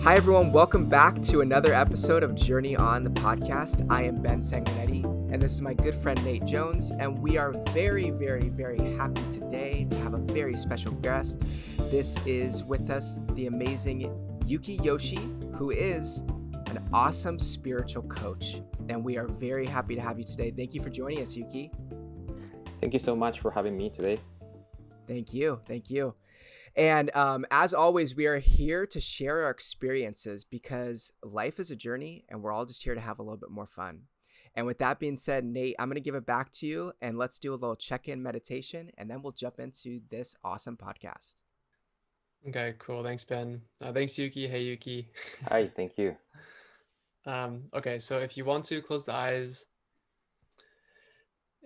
Hi, everyone. Welcome back to another episode of Journey On, the podcast. I am Ben Sanguinetti, and this is my good friend Nate Jones, and we are very, very, very happy today to have a very special guest. This is with us the amazing Yuki Yoshii, who is an awesome spiritual coach, and we are very happy to have you today. Thank you for joining us, Yuki. Thank you so much for having me today. Thank you. Thank you. And as always, we are here to share our experiences because life is a journey and we're all just here to have a little bit more fun. And with that being said, Nate, I'm going to give it back to you and let's do a little check-in meditation and then we'll jump into this awesome podcast. Okay, cool. Thanks, Ben. Thanks, Yuki. Hey, Yuki. Hi, thank you. Okay, so if you want to close the eyes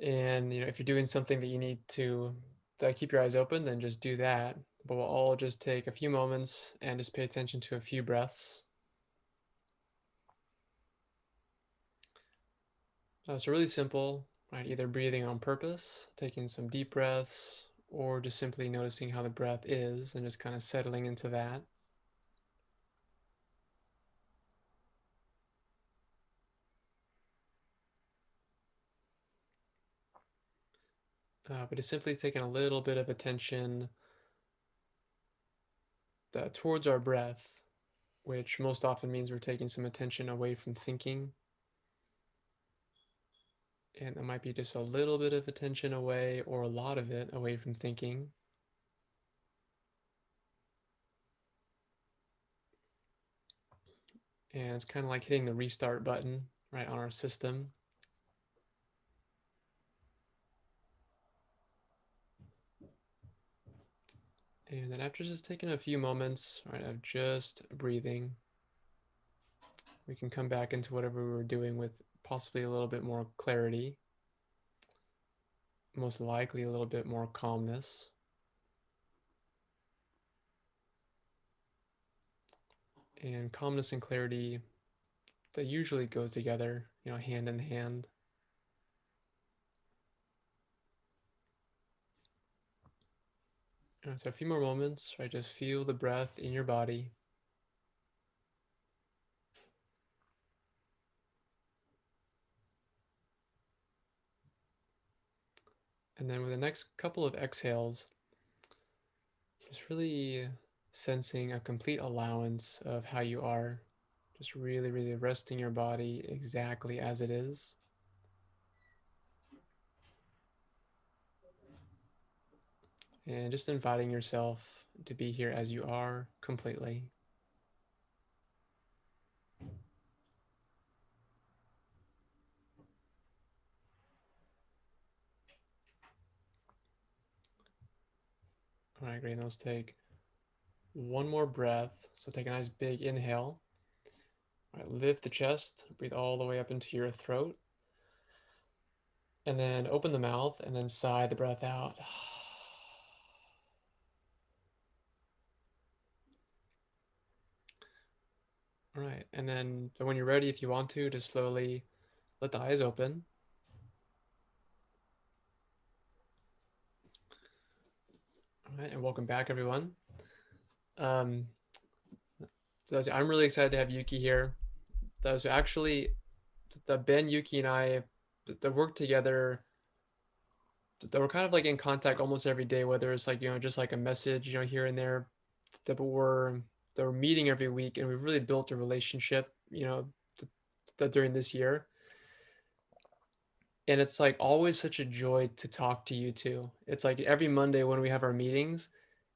and, if you're doing something that you need to keep your eyes open, then just do that. But we'll all just take a few moments and just pay attention to a few breaths. So really simple, right? Either breathing on purpose, taking some deep breaths, or just simply noticing how the breath is and just kind of settling into that. But it's simply taking a little bit of attention towards our breath, which most often means we're taking some attention away from thinking. And it might be just a little bit of attention away or a lot of it away from thinking. And it's kind of like hitting the restart button, right, on our system. And then after just taking a few moments, right, of just breathing, we can come back into whatever we were doing with possibly a little bit more clarity, most likely a little bit more calmness. And calmness and clarity, that usually goes together, hand in hand. So a few more moments, right? Just feel the breath in your body. And then with the next couple of exhales, just really sensing a complete allowance of how you are. Just really, really resting your body exactly as it is. And just inviting yourself to be here as you are completely. All right, great. Let's take one more breath. So take a nice big inhale. All right, lift the chest, breathe all the way up into your throat. And then open the mouth and then sigh the breath out. All right, and then when you're ready, if you want to, just slowly let the eyes open. All right, and welcome back, everyone. I'm really excited to have Yuki here. So actually, Ben, Yuki, and I that work together. That we're kind of like in contact almost every day, whether it's like just like a message here and there. That we're meeting every week, and we've really built a relationship during this year. And it's like always such a joy to talk to you two. It's like every Monday when we have our meetings,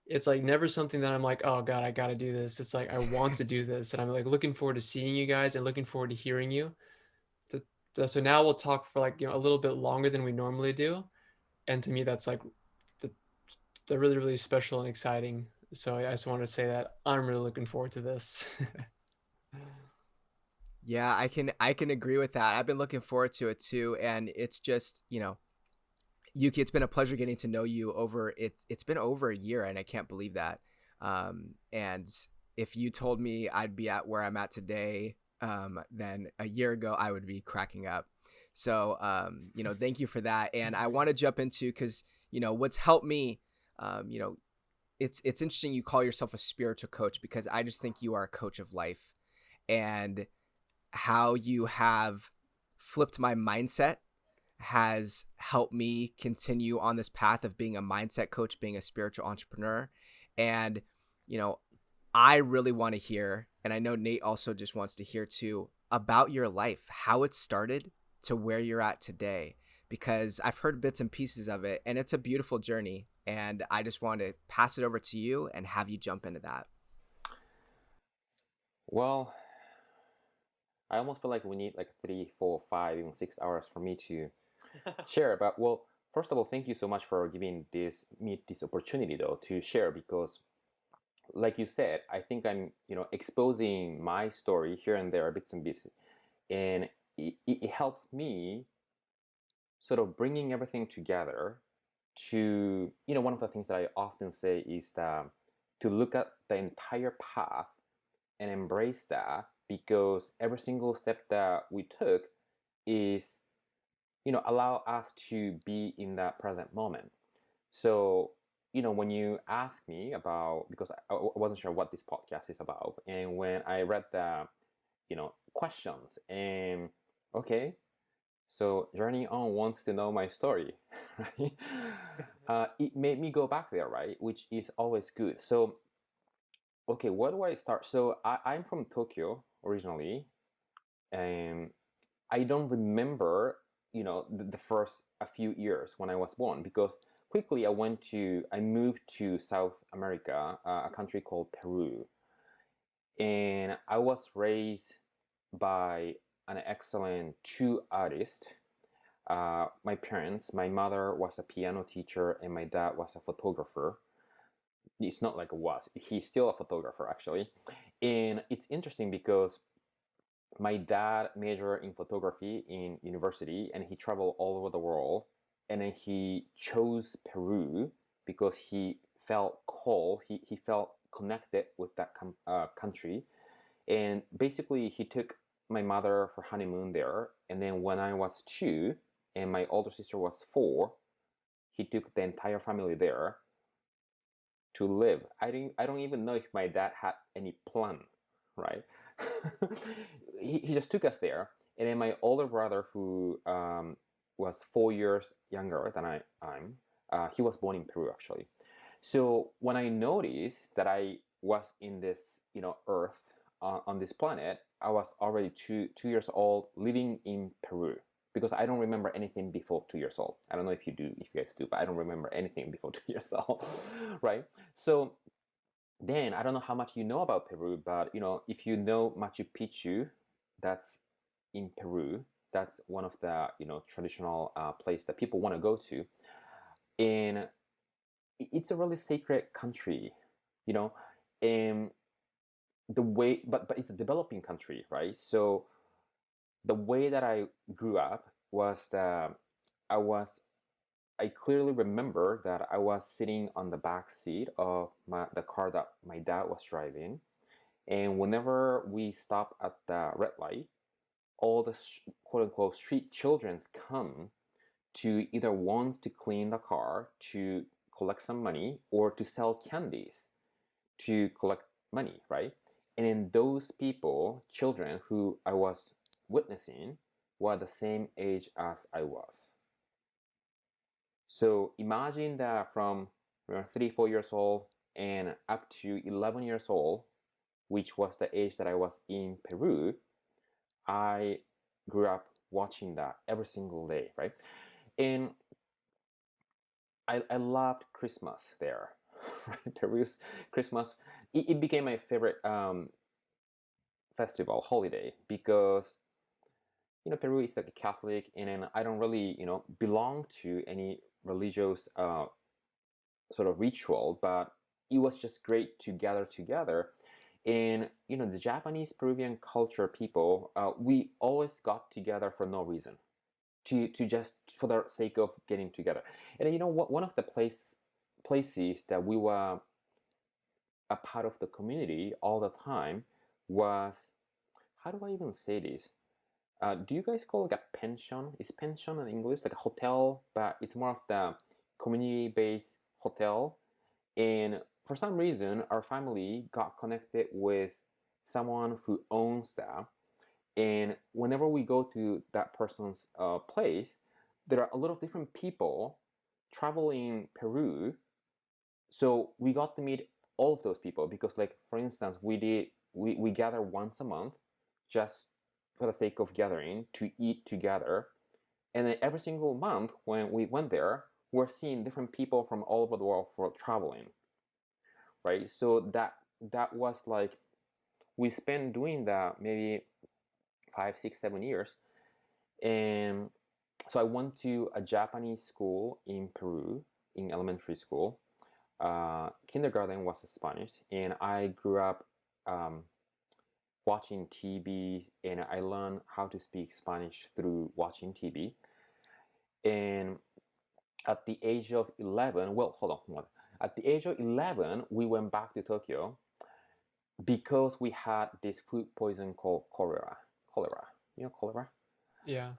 it's like never something that I'm like, oh God, I got to do this. It's like, I want to do this. And I'm like looking forward to seeing you guys and looking forward to hearing you. So now we'll talk for like, a little bit longer than we normally do. And to me, that's like the really, really special and exciting. So I just wanted to say that I'm really looking forward to this. Yeah, I can agree with that. I've been looking forward to it too. And it's just, Yuki, it's been a pleasure getting to know you it's been over a year and I can't believe that. And if you told me I'd be at where I'm at today, then a year ago I would be cracking up. So, thank you for that. And I want to jump into, cause what's helped me, it's interesting you call yourself a spiritual coach, because I just think you are a coach of life, and how you have flipped my mindset has helped me continue on this path of being a mindset coach, being a spiritual entrepreneur. And, you know, I really want to hear, and I know Nate also just wants to hear too, about your life, how it started to where you're at today, because I've heard bits and pieces of it, and it's a beautiful journey. And I just want to pass it over to you and have you jump into that. Well, I almost feel like we need like 3, 4, 5, even 6 hours for me to share. But well, first of all, thank you so much for giving me this opportunity though to share, because like you said, I think I'm exposing my story here and there, bits and pieces, and it helps me sort of bringing everything together to, one of the things that I often say is that to look at the entire path and embrace that, because every single step that we took is, allow us to be in that present moment. So, when you ask me about, because I wasn't sure what this podcast is about, and when I read the, questions, and okay, so Journey On wants to know my story, right? It made me go back there, right? Which is always good. So, okay, where do I start? So I'm from Tokyo originally, and I don't remember, the first a few years when I was born, because quickly I moved to South America, a country called Peru, and I was raised by an excellent two artists. My parents, my mother was a piano teacher, and my dad was a photographer. It's not like it was. He's still a photographer, actually. And it's interesting because my dad majored in photography in university, and he traveled all over the world. And then he chose Peru because he felt called, he felt connected with that country. And basically, he took my mother for honeymoon there. And then when I was 2 and my older sister was 4, he took the entire family there to live. I don't even know if my dad had any plan, right? He just took us there. And then my older brother, who was 4 years younger than I'm, he was born in Peru, actually. So when I noticed that I was in this, Earth, on this planet, I was already 2 years old, living in Peru, because I don't remember anything before 2 years old. I don't know if you guys do, but I don't remember anything before 2 years old, right? So then I don't know how much you know about Peru, but if you know Machu Picchu, that's in Peru. That's one of the traditional place that people want to go to, and it's a really sacred country, and the way, but it's a developing country, right? So the way that I grew up was that I was I clearly remember that I was sitting on the back seat of the car that my dad was driving, and whenever we stop at the red light, all the quote unquote street children come to either want to clean the car, to collect some money, or to sell candies to collect money, right? And then those people, children who I was witnessing, were the same age as I was. So imagine that from 3, 4 years old and up to 11 years old, which was the age that I was in Peru, I grew up watching that every single day, right? And I loved Christmas there, right? Peru's Christmas, it became my favorite festival, holiday, because Peru is like a Catholic, and then I don't really belong to any religious sort of ritual, but it was just great to gather together. And the Japanese Peruvian culture people, we always got together for no reason, to just for the sake of getting together. And what, one of the places that we were a part of the community all the time was, how do I even say this? Do you guys call it a pension? Is pension in English like a hotel, but it's more of the community-based hotel? And for some reason, our family got connected with someone who owns that. And whenever we go to that person's place, there are a lot of different people traveling Peru. So we got to meet all of those people because, like, for instance, we gather once a month just for the sake of gathering to eat together. And then every single month when we went there, we're seeing different people from all over the world for traveling, right? So that was like, we spent doing that maybe 5, 6, 7 years. And so I went to a Japanese school in Peru, in elementary school. Kindergarten was Spanish, and I grew up watching TV, and I learned how to speak Spanish through watching TV. And at the age of 11, well, hold on. At the age of 11, we went back to Tokyo because we had this food poison called cholera. Cholera, you know cholera? Yeah.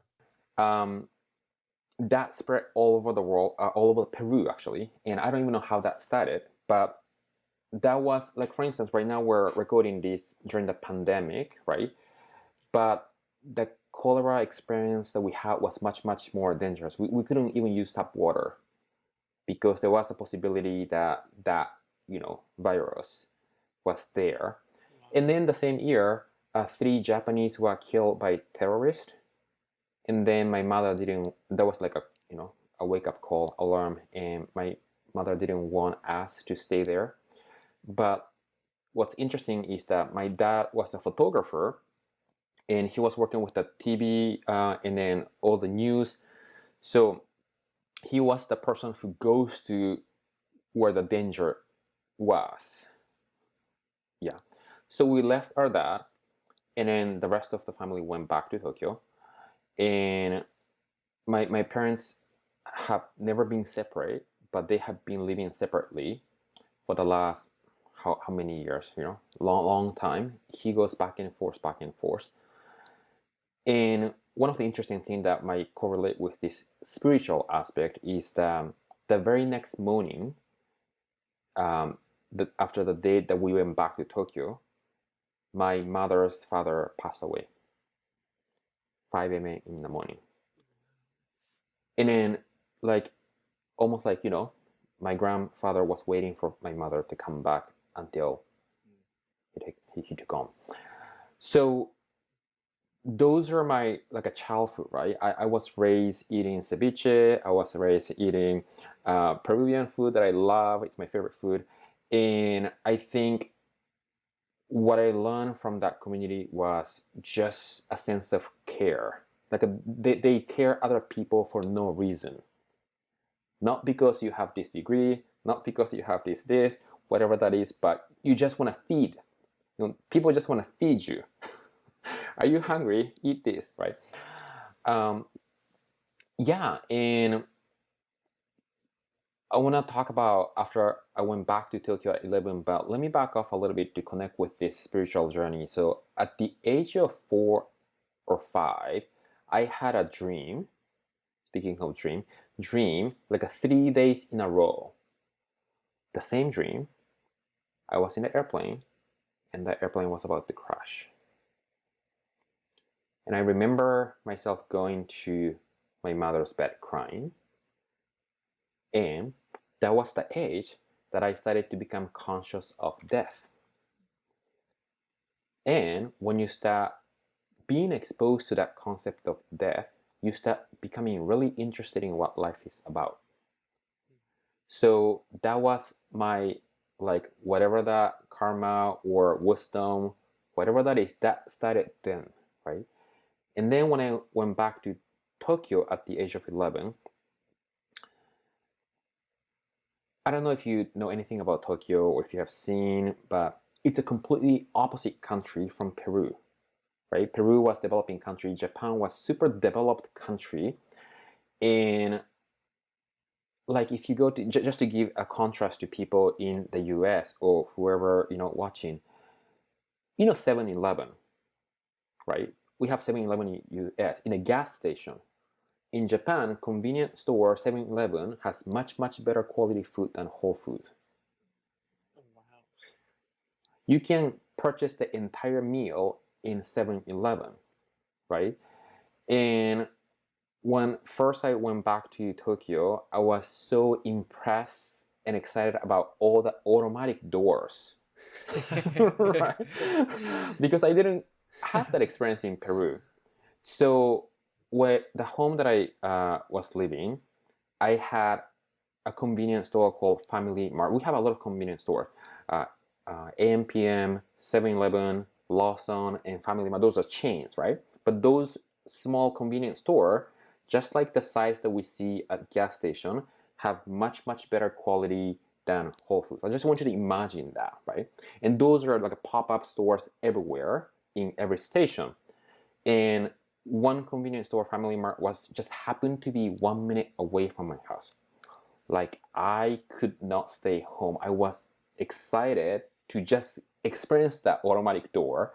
That spread all over the world, all over Peru actually, and I don't even know how that started, but that was like, for instance, right now we're recording this during the pandemic, right? But the cholera experience that we had was much, much more dangerous. We couldn't even use tap water because there was a possibility that virus was there. And then the same year, 3 Japanese were killed by terrorists. And then my mother didn't, that was like a wake-up call alarm, and my mother didn't want us to stay there. But what's interesting is that my dad was a photographer, and he was working with the TV and then all the news. So he was the person who goes to where the danger was. Yeah. So we left our dad, and then the rest of the family went back to Tokyo. And my parents have never been separate, but they have been living separately for the last how many years, long time. He goes back and forth. And one of the interesting things that might correlate with this spiritual aspect is that the very next morning, after the day that we went back to Tokyo, my mother's father passed away. 5 a.m. in the morning. And then, like, almost like, my grandfather was waiting for my mother to come back until he took on. So those are my, like, a childhood, right? I was raised eating ceviche. I was raised eating Peruvian food that I love. It's my favorite food. And I think what I learned from that community was just a sense of care. Like they care other people for no reason. Not because you have this degree, not because you have this, whatever that is, but you just want to feed. People just want to feed you. Are you hungry? Eat this, right? Yeah, and I want to talk about after I went back to Tokyo at 11, but let me back off a little bit to connect with this spiritual journey. So at the age of 4 or 5, I had a dream. Speaking of dream, like 3 days in a row. The same dream. I was in an airplane, and the airplane was about to crash. And I remember myself going to my mother's bed crying. And that was the age that I started to become conscious of death. And when you start being exposed to that concept of death, you start becoming really interested in what life is about. So that was my, like, whatever that karma or wisdom, whatever that is, that started then, right? And then when I went back to Tokyo at the age of 11, I don't know if you know anything about Tokyo or if you have seen, but it's a completely opposite country from Peru, right? Peru was a developing country. Japan was super developed country. And like, if you go to, just to give a contrast to people in the US or whoever, watching, 7-Eleven, right? We have 7-Eleven in US in a gas station. In Japan, convenience store 7-Eleven has much, much better quality food than Whole Foods. you can purchase the entire meal in 7-Eleven, right? And when first I went back to Tokyo, I was so impressed and excited about all the automatic doors, right? Because I didn't have that experience in Peru. So, where the home that I was living, I had a convenience store called Family Mart. We have a lot of convenience stores. AMPM, 7-Eleven, Lawson, and Family Mart. Those are chains, right? But those small convenience store, just like the size that we see at gas station, have much, much better quality than Whole Foods. I just want you to imagine that, right? And those are like pop-up stores everywhere in every station. And one convenience store, Family Mart, was just happened to be 1 minute away from my house. Like, I could not stay home. I was excited to just experience that automatic door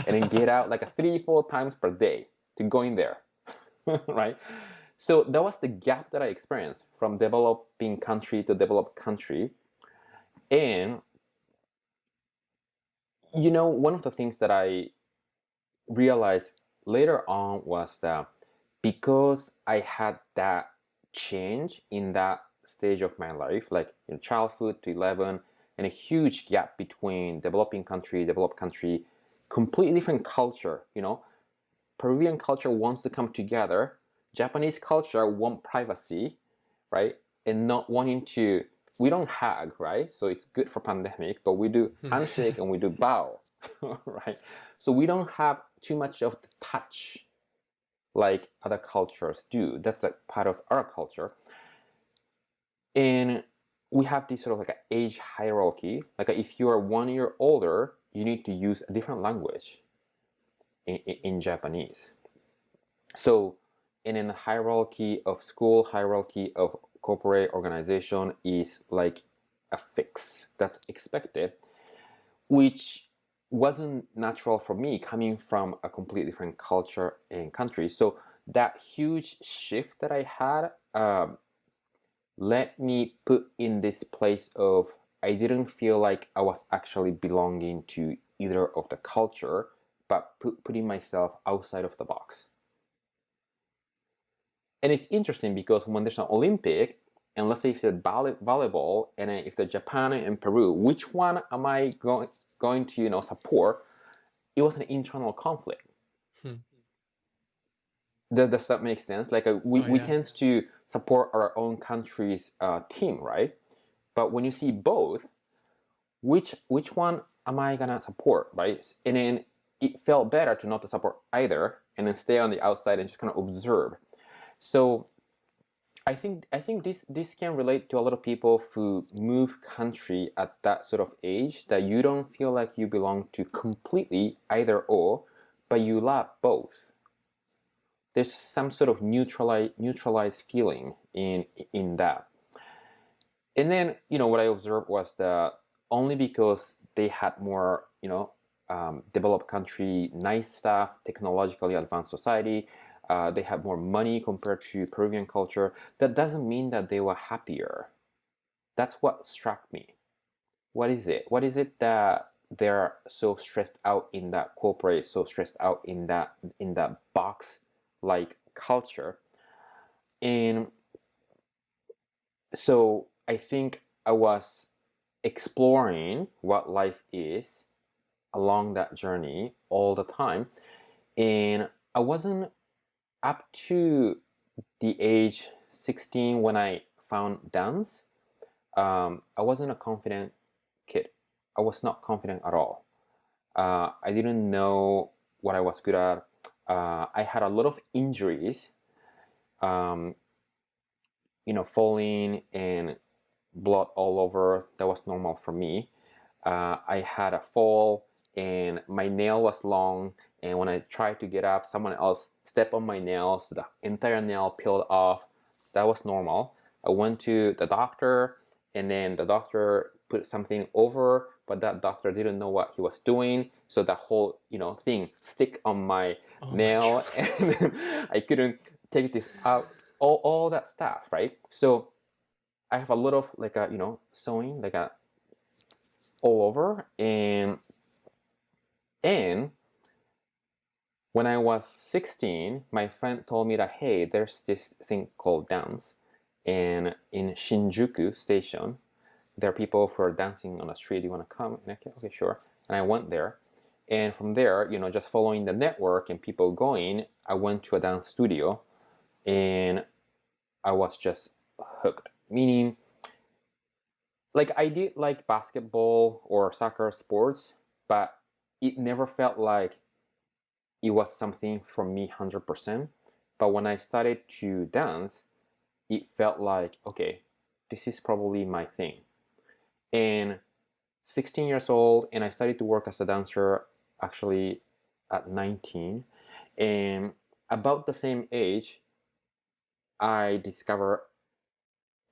and then get out like 3-4 times per day to go in there, right? So that was the gap that I experienced from developing country to developed country. And, one of the things that I realized later on was that because I had that change in that stage of my life, like in childhood to 11, and a huge gap between developed country, completely different culture. Peruvian culture wants to come together. Japanese culture want privacy, right? And not wanting to. We don't hug, right? So it's good for pandemic, but we do handshake and we do bow, right? So we don't have too much of the touch like other cultures do. That's a part of our culture. And we have this sort of like an age hierarchy. Like if you are 1 year older, you need to use a different language in Japanese. So, and in the hierarchy of school, hierarchy of corporate organization is like a fix that's expected, which wasn't natural for me coming from a completely different culture and country. So that huge shift that I had let me put in this place of I didn't feel like I was actually belonging to either of the culture, but putting myself outside of the box. And it's interesting because when there's an Olympic, and let's say if it's volleyball, and if they're Japan and Peru, which one am I going to support? It was an internal conflict. Does that make sense? Like we tend to support our own country's team, right? But when you see both, which one am I gonna support, right? And then it felt better to not to support either, and then stay on the outside and just kind of observe. So I think this can relate to a lot of people who move country at that sort of age, that you don't feel like you belong to completely either or, but you love both. There's some sort of neutralized feeling in that. And then what I observed was that only because they had more developed country, nice stuff, technologically advanced society, they had more money compared to Peruvian culture, that doesn't mean that they were happier. That's what struck me. What is it? What is it that they're so stressed out in that corporate, so stressed out in that box like culture? And so I think I was exploring what life is along that journey all the time, and I wasn't up to the age 16 when I found dance. I wasn't a confident kid. I was not confident at all. I didn't know what I was good at. I had a lot of injuries, falling and blood all over. That was normal for me. I had a fall and my nail was long, and when I tried to get up, someone else stepped on my nail, so the entire nail peeled off. That was normal. I went to the doctor, and then the doctor put something over, but that doctor didn't know what he was doing, so the whole thing stick on my nail, and I couldn't take this out. All that stuff, right? So I have a lot of sewing, all over. And when I was 16, my friend told me that, hey, there's this thing called dance, and in Shinjuku Station, there are people who are dancing on the street. You want to come? And okay, sure. And I went there, and from there, just following the network and people going, I went to a dance studio, and I was just hooked. Meaning, like, I did like basketball or soccer sports, but it never felt like it was something for me 100%. But when I started to dance, it felt like, okay, this is probably my thing. And 16 years old, and I started to work as a dancer actually at 19. And about the same age, I discovered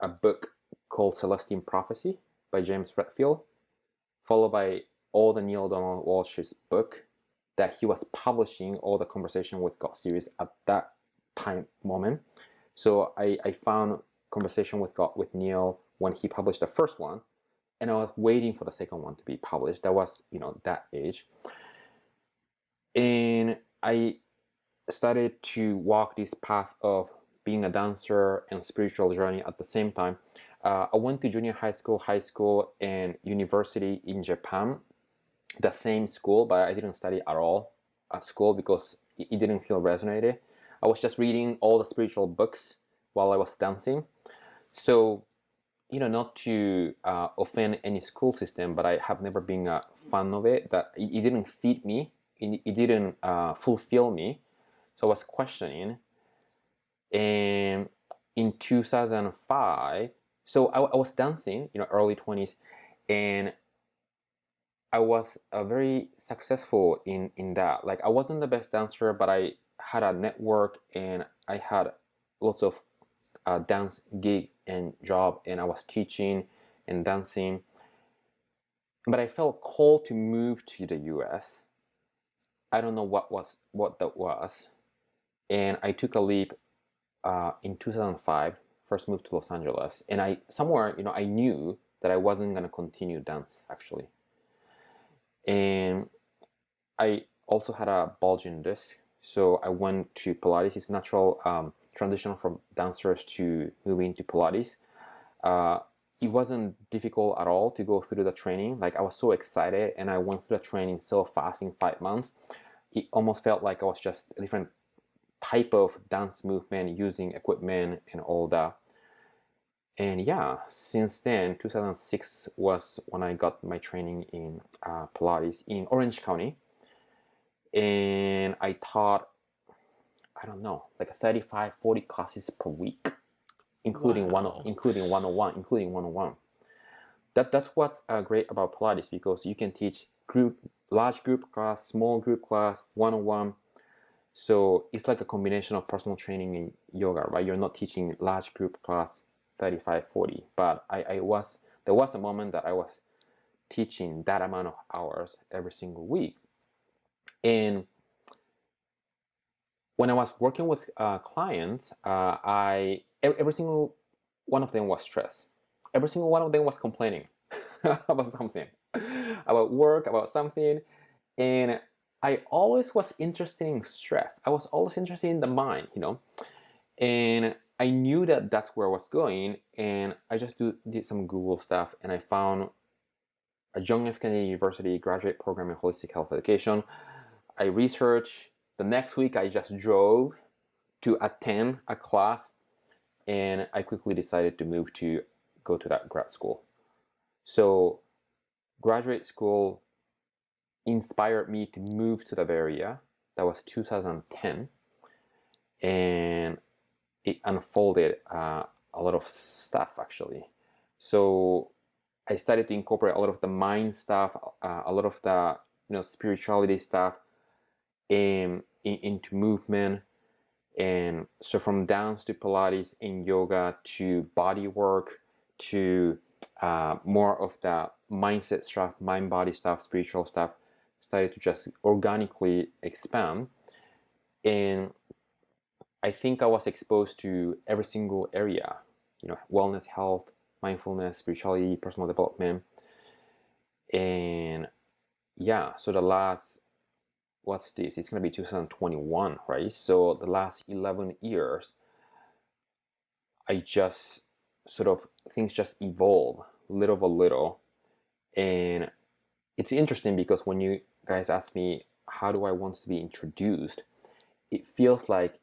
a book called Celestine Prophecy by James Redfield, followed by all the Neil Donald Walsh's book that he was publishing, all the Conversation with God series at that moment. So I found Conversation with God with Neil when he published the first one, and I was waiting for the second one to be published. That was, that age. And I started to walk this path of being a dancer and spiritual journey at the same time. I went to junior high school, and university in Japan, the same school, but I didn't study at all at school because it didn't feel resonated. I was just reading all the spiritual books while I was dancing. So, not to offend any school system, but I have never been a fan of it. That it didn't feed me, it didn't fulfill me. So I was questioning. And in 2005, so I was dancing, early 20s, and I was very successful in that. Like, I wasn't the best dancer, but I had a network, and I had lots of dance gig and job, and I was teaching and dancing. But I felt called to move to the US. I don't know what that was, and I took a leap in 2005. First moved to Los Angeles, and I knew that I wasn't gonna continue dance actually. And I also had a bulging disc, so I went to Pilates. It's natural transition from dancers to moving to Pilates. It wasn't difficult at all to go through the training. Like, I was so excited, and I went through the training so fast in 5 months. It almost felt like I was just a different type of dance movement, using equipment and all that. And yeah, since then, 2006 was when I got my training in Pilates in Orange County. And I taught, I don't know, like 35, 40 classes per week, including Wow. including 101. That's what's great about Pilates, because you can teach large group class, small group class, 101. So it's like a combination of personal training and yoga, right? You're not teaching large group class 35, 40, but there was a moment that I was teaching that amount of hours every single week. And when I was working with clients, every single one of them was stressed. Every single one of them was complaining about something, about work, about something. And I always was interested in stress. I was always interested in the mind, and I knew that that's where I was going. And I just did some Google stuff, and I found a John F. Kennedy University graduate program in holistic health education. I researched. The next week, I just drove to attend a class, and I quickly decided to go to that grad school. So graduate school inspired me to move to the Bay Area. That was 2010, and it unfolded a lot of stuff actually. So I started to incorporate a lot of the mind stuff, a lot of the spirituality stuff into movement. And so from dance to Pilates and yoga to body work to more of the mindset stuff, mind body stuff, spiritual stuff, started to just organically expand. And I think I was exposed to every single area, wellness, health, mindfulness, spirituality, personal development. And yeah, so the last, what's this? It's gonna be 2021, right? So the last 11 years, I just sort of, things just evolve little by little. And it's interesting because when you guys ask me, how do I want to be introduced? It feels like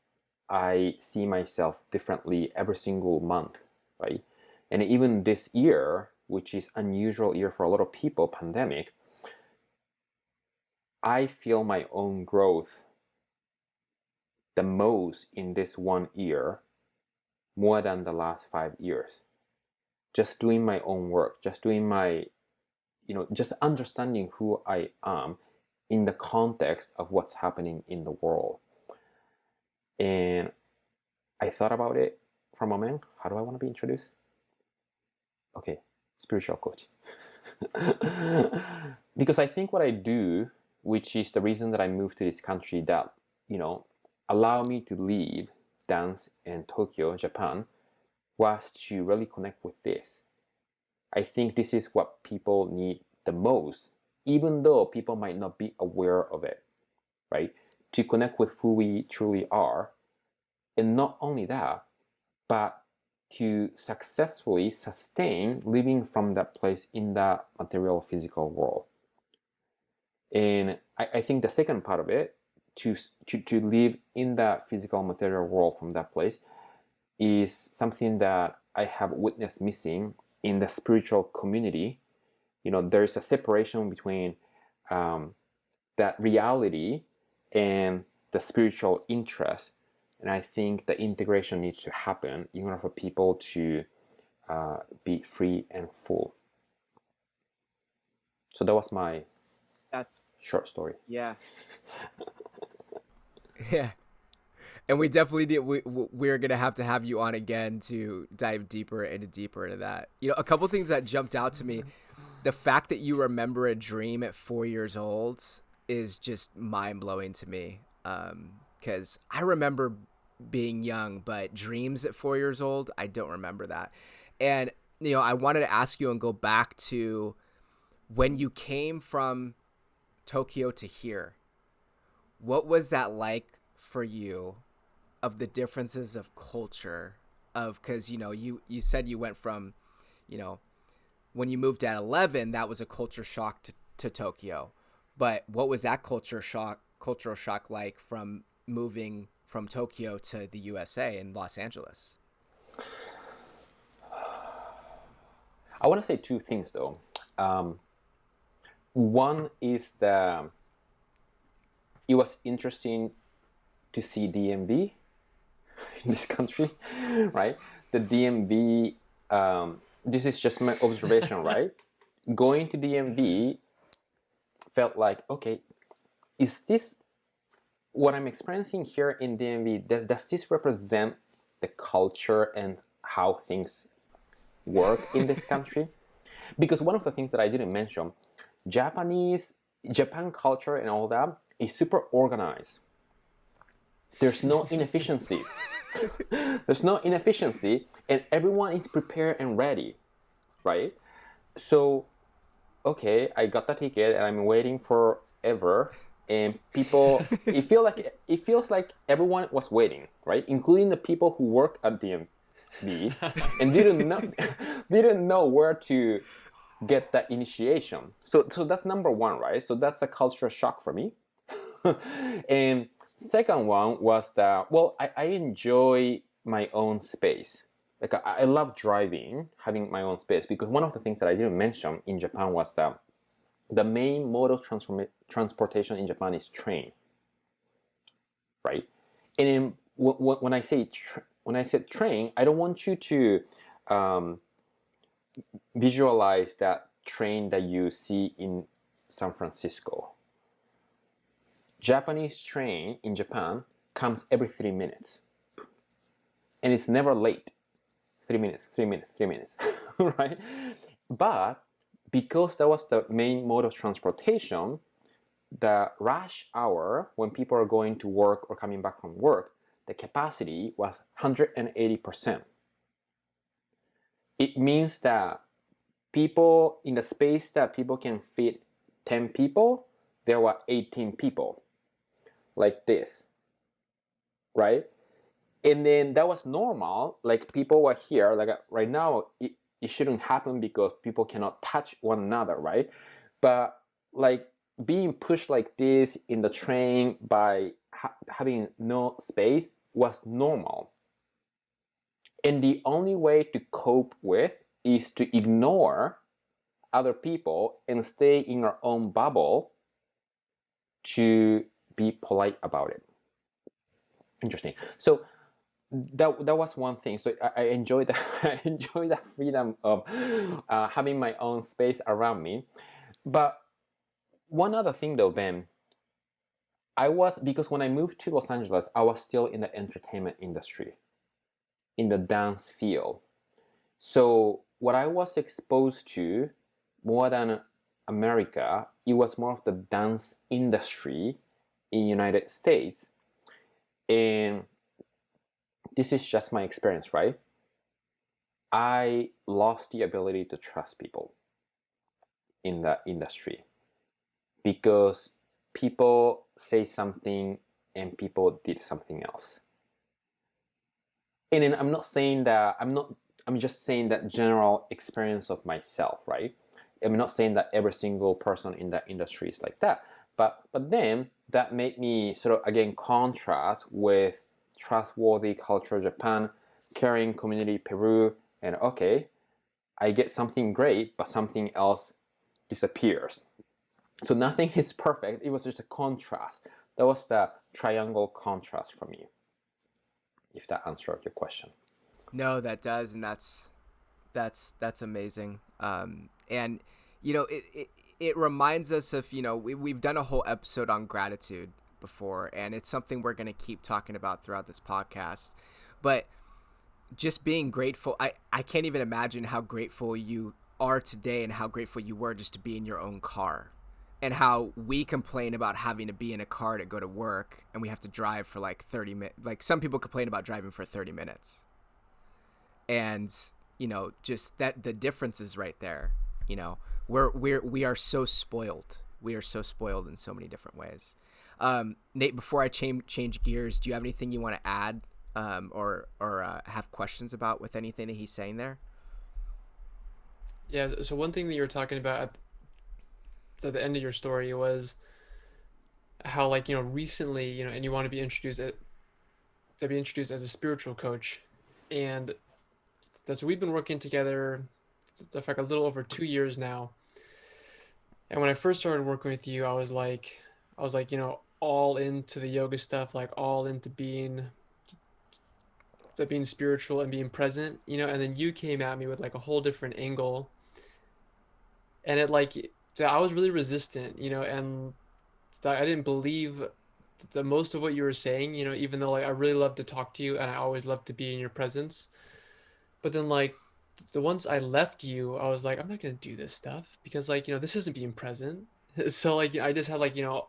I see myself differently every single month, right? And even this year, which is unusual year for a lot of people, pandemic, I feel my own growth the most in this 1 year, more than the last 5 years. Just doing my own work, just doing my, just understanding who I am in the context of what's happening in the world. And I thought about it for a moment. How do I want to be introduced? Okay, spiritual coach. Because I think what I do, which is the reason that I moved to this country, that, allow me to leave dance in Tokyo, Japan, was to really connect with this. I think this is what people need the most, even though people might not be aware of it, right? To connect with who we truly are. And not only that, but to successfully sustain living from that place in the material physical world. And I think the second part of it, to live in the physical material world from that place, is something that I have witnessed missing in the spiritual community. There is a separation between that reality and the spiritual interest. And I think the integration needs to happen in order for people to be free and full. So that was my short story. Yeah. Yeah. And we definitely did. We're gonna have to have you on again to dive deeper into that. A couple things that jumped out to me: the fact that you remember a dream at 4 years old is just mind blowing to me. Because I remember being young, but dreams at 4 years old, I don't remember that. And I wanted to ask you and go back to when you came from Tokyo to here. What was that like for you? Of the differences of culture, because you said you went from, when you moved at 11, that was a culture shock to Tokyo, but what was that cultural shock like from moving from Tokyo to the USA and Los Angeles? I want to say two things though. One is that it was interesting to see DMV in this country, right? The DMV, this is just my observation, right? Going to DMV felt like, okay, is this what I'm experiencing here in DMV? Does this represent the culture and how things work in this country? Because one of the things that I didn't mention, Japan culture and all that is super organized. There's no inefficiency. There's no inefficiency, and everyone is prepared and ready, right? So, okay, I got the ticket and I'm waiting forever, and people, it feels like everyone was waiting, right? Including the people who work at DMV and didn't know where to get that initiation. So that's number one, right? So that's a cultural shock for me. And second one was that, well, I enjoy my own space. Like I love driving, having my own space, because one of the things that I didn't mention in Japan was that the main mode of transportation in Japan is train, right? And when I said train, I don't want you to visualize that train that you see in San Francisco. Japanese train in Japan comes every 3 minutes. And it's never late. 3 minutes, 3 minutes, 3 minutes, right? But because that was the main mode of transportation, the rush hour, when people are going to work or coming back from work, the capacity was 180%. It means that people in the space that people can fit 10 people, there were 18 people like this, right? And then that was normal. Like people were here. Like right now, it shouldn't happen because people cannot touch one another, right? But like being pushed like this in the train by having no space was normal. And the only way to cope with is to ignore other people and stay in our own bubble to be polite about it. Interesting. So that was one thing. So I enjoyed that. I enjoyed that freedom of having my own space around me. But one other thing though, Ben, because when I moved to Los Angeles, I was still in the entertainment industry, in the dance field. So what I was exposed to more than America, it was more of the dance industry in United States. And this is just my experience, right? I lost the ability to trust people in that industry because people say something and people did something else. And then I'm just saying that general experience of myself, right? I'm not saying that every single person in that industry is like that. But then that made me sort of again contrast with trustworthy culture Japan, caring community Peru, and okay, I get something great, but something else disappears. So nothing is perfect. It was just a contrast. That was the triangle contrast for me. If that answered your question. No, that does, and that's amazing. And you know, it reminds us of, you know, we've done a whole episode on gratitude before, and it's something we're going to keep talking about throughout this podcast. But just being grateful, I can't even imagine how grateful you are today and how grateful you were just to be in your own car, and how we complain about having to be in a car to go to work and we have to drive for like 30 minutes. Like some people complain about driving for 30 minutes. And, you know, just that the difference is right there. You know, we are so spoiled. We are so spoiled in so many different ways. Nate, before I change gears, do you have anything you want to add or have questions about with anything that he's saying there? Yeah, so one thing that you were talking about at the end of your story was how, like, you know, recently, you know, and you want to be introduced as a spiritual coach. And that's, we've been working together for like a little over 2 years now. And when I first started working with you, I was like, you know, all into the yoga stuff, like all into being spiritual and being present, you know, and then you came at me with like a whole different angle. And it like, so I was really resistant, you know, and I didn't believe the most of what you were saying, you know, even though like I really love to talk to you and I always love to be in your presence. But then like the once I left you, I was like, I'm not gonna do this stuff because like, you know, this isn't being present. So like I just had like, you know,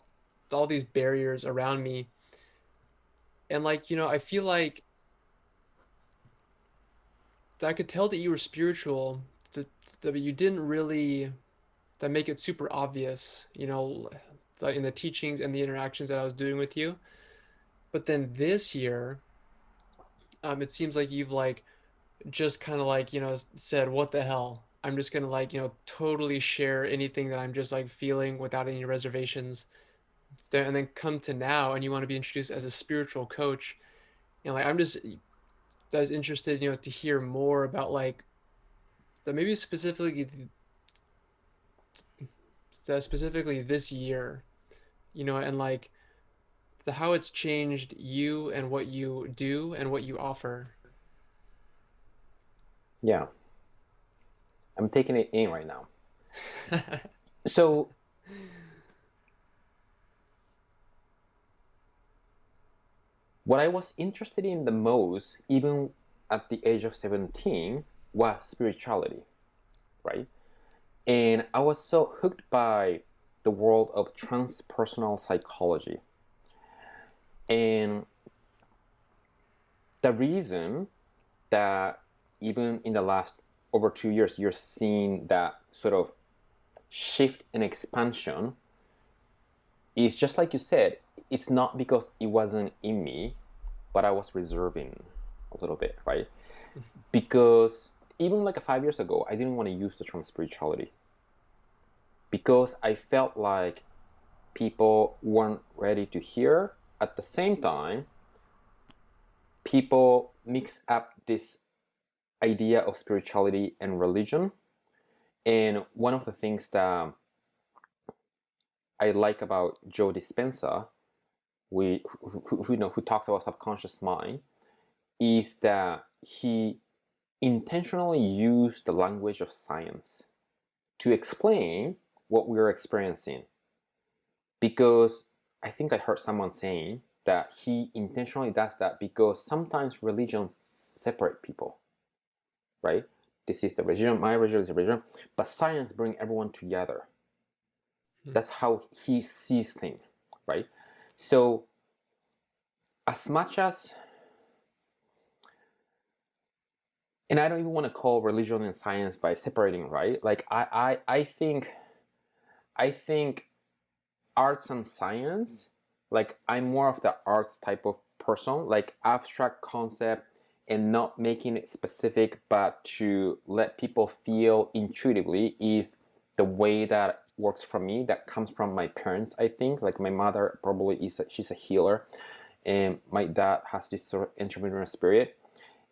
all these barriers around me. And like, you know, I feel like I could tell that you were spiritual, that you didn't really that make it super obvious, you know, in the teachings and the interactions that I was doing with you. But then this year, it seems like you've like just kind of like, you know, said, what the hell? I'm just gonna like, you know, totally share anything that I'm just like feeling without any reservations. And then come to now and you want to be introduced as a spiritual coach. You know, like I'm just as interested, you know, to hear more about like that maybe specifically this year, you know, and like how it's changed you and what you do and what you offer. Yeah, I'm taking it in right now. So what I was interested in the most, even at the age of 17, was spirituality, right? And I was so hooked by the world of transpersonal psychology. And the reason that even in the last over 2 years, you're seeing that sort of shift and expansion. Is just like you said, it's not because it wasn't in me, but I was reserving a little bit, right? Because even like 5 years ago, I didn't want to use the term spirituality because I felt like people weren't ready to hear. At the same time, people mix up this idea of spirituality and religion. And one of the things that I like about Joe Dispenza, who talks about subconscious mind, is that he intentionally used the language of science to explain what we are experiencing. Because I think I heard someone saying that he intentionally does that because sometimes religions separate people, right? This is the religion, my religion is the religion, but science brings everyone together. That's how he sees things, right? So as much as, and I don't even want to call religion and science by separating, right? Like I think arts and science, like I'm more of the arts type of person, like abstract concept and not making it specific, but to let people feel intuitively is the way that works for me. That comes from my parents, I think. Like my mother probably she's a healer, and my dad has this sort of entrepreneurial spirit,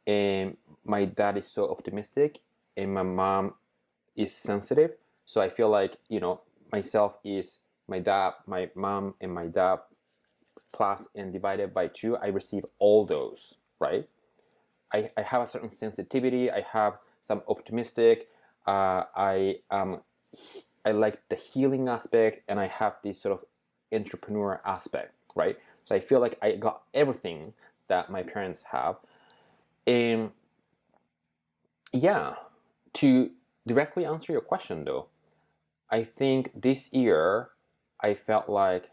and my dad is so optimistic, and my mom is sensitive. So I feel like, myself is my dad, my mom, and my dad plus and divided by 2. I receive all those, right? I have a certain sensitivity. I have some optimistic. I like the healing aspect, and I have this sort of entrepreneur aspect, right? So I feel like I got everything that my parents have. And yeah, to directly answer your question though, I think this year I felt like,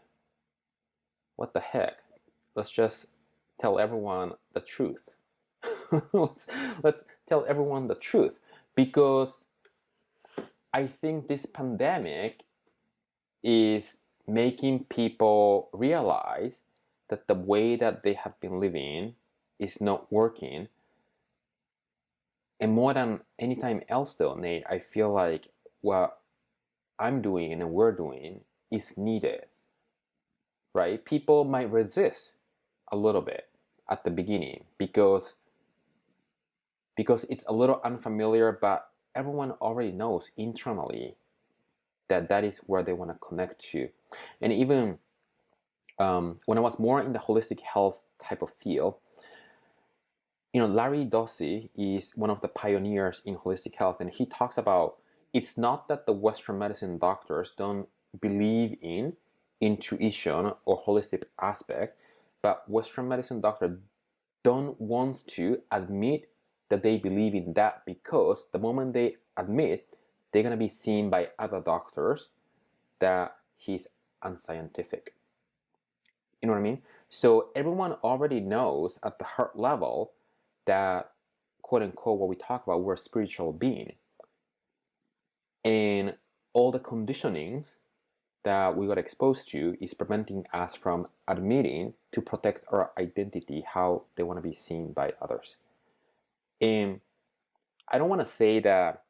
what the heck? Let's just tell everyone the truth. let's tell everyone the truth, because I think this pandemic is making people realize that the way that they have been living is not working. And more than any time else though, Nate, I feel like what I'm doing and we're doing is needed, right? People might resist a little bit at the beginning because it's a little unfamiliar, but everyone already knows internally that that is where they want to connect to. And even when I was more in the holistic health type of field, Larry Dossey is one of the pioneers in holistic health, and he talks about it's not that the Western medicine doctors don't believe in intuition or holistic aspect, but Western medicine doctors don't want to admit that they believe in that, because the moment they admit, they're going to be seen by other doctors that he's unscientific. You know what I mean? So everyone already knows at the heart level that, quote unquote, what we talk about, we're a spiritual being. And all the conditionings that we got exposed to is preventing us from admitting to protect our identity, how they want to be seen by others. And I don't want to say that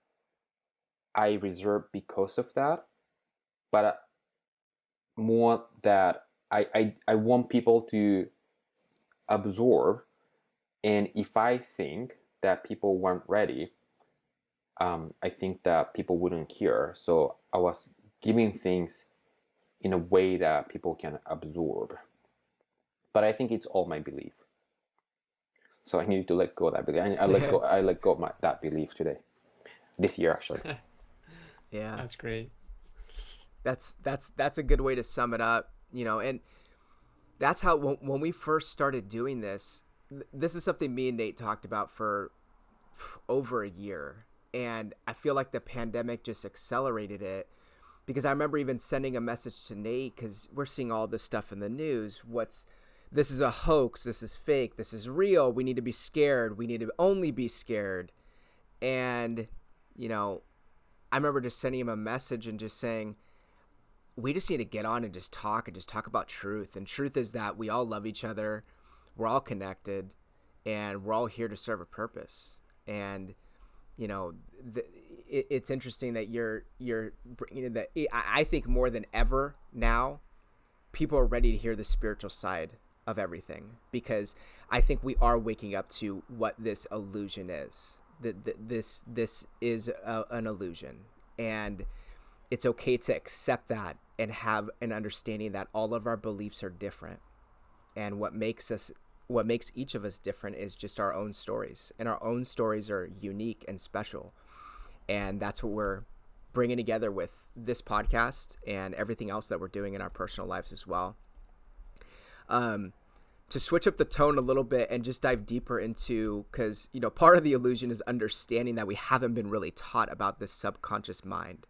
I reserve because of that, but more that I want people to absorb. And if I think that people weren't ready, I think that people wouldn't hear. So I was giving things in a way that people can absorb. But I think it's all my belief. So I needed to let go of that belief. I let go of that belief today, this year actually. Yeah, That's great. That's a good way to sum it up. And that's how when we first started doing this. This is something me and Nate talked about for over a year, and I feel like the pandemic just accelerated it, because I remember even sending a message to Nate, because we're seeing all this stuff in the news. This is a hoax, this is fake, this is real, we need to be scared, we need to only be scared. And you know, I remember just sending him a message and just saying, we just need to get on and just talk about truth. And truth is that we all love each other. We're all connected and we're all here to serve a purpose. And, you know, it's interesting that you're bringing that. I think more than ever now, people are ready to hear the spiritual side of everything, because I think we are waking up to what this illusion is. This is an illusion, and it's okay to accept that and have an understanding that all of our beliefs are different, and what makes each of us different is just our own stories, and our own stories are unique and special. And that's what we're bringing together with this podcast and everything else that we're doing in our personal lives as well. To switch up the tone a little bit and just dive deeper into, because, you know, part of the illusion is understanding that we haven't been really taught about this subconscious mind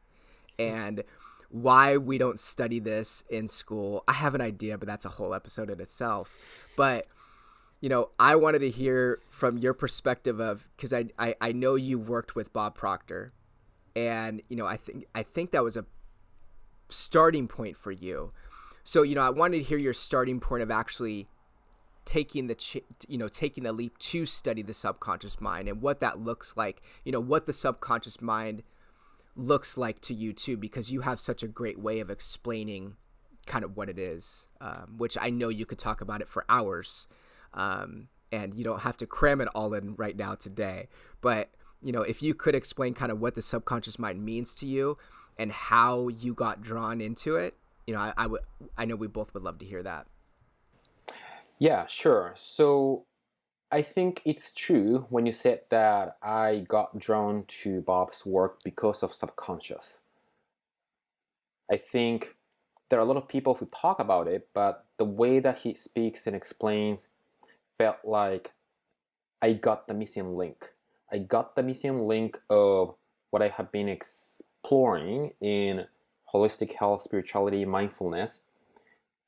and why we don't study this in school. I have an idea, but that's a whole episode in itself. But, you know, I wanted to hear from your perspective of, because I know you worked with Bob Proctor, and, you know, I think that was a starting point for you. So, you know, I wanted to hear your starting point of actually taking the leap to study the subconscious mind and what that looks like, you know, what the subconscious mind looks like to you too, because you have such a great way of explaining kind of what it is, which I know you could talk about it for hours, and you don't have to cram it all in right now today. But, you know, if you could explain kind of what the subconscious mind means to you and how you got drawn into it, you know, I know we both would love to hear that. Yeah, sure. So I think it's true when you said that I got drawn to Bob's work because of subconscious. I think there are a lot of people who talk about it, but the way that he speaks and explains felt like I got the missing link. I got the missing link of what I have been exploring in holistic health, spirituality, mindfulness,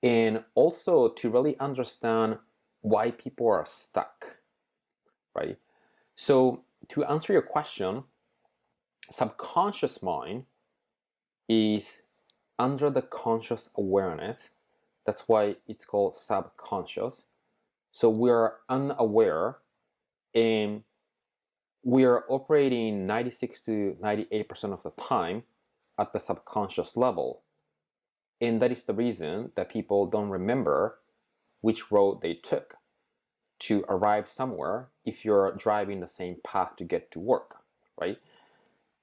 and also to really understand why people are stuck, right? So to answer your question, subconscious mind is under the conscious awareness. That's why it's called subconscious. So we are unaware, and we are operating 96 to 98% of the time at the subconscious level. And that is the reason that people don't remember which road they took to arrive somewhere if you're driving the same path to get to work, right?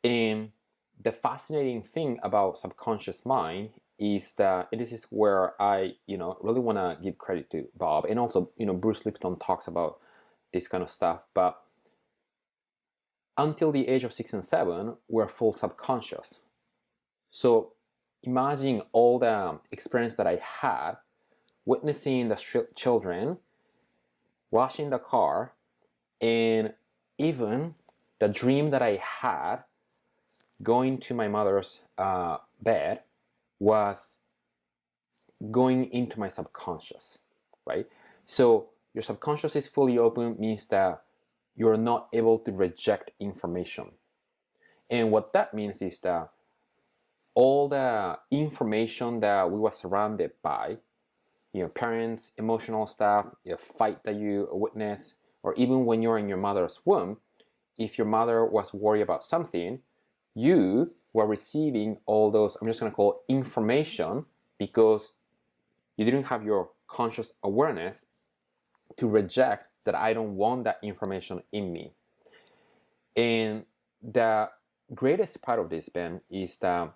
And the fascinating thing about subconscious mind is that, and this is where I, really want to give credit to Bob, and also, Bruce Lipton talks about this kind of stuff, but until the age of 6 and 7, we're full subconscious. So imagine all the experience that I had witnessing the children, washing the car, and even the dream that I had going to my mother's bed was going into my subconscious, right? So your subconscious is fully open means that you're not able to reject information. And what that means is that all the information that we were surrounded by, parents, emotional stuff, a fight that you witness, or even when you're in your mother's womb, if your mother was worried about something, you were receiving all those, I'm just going to call information, because you didn't have your conscious awareness to reject that I don't want that information in me. And the greatest part of this, Ben, is that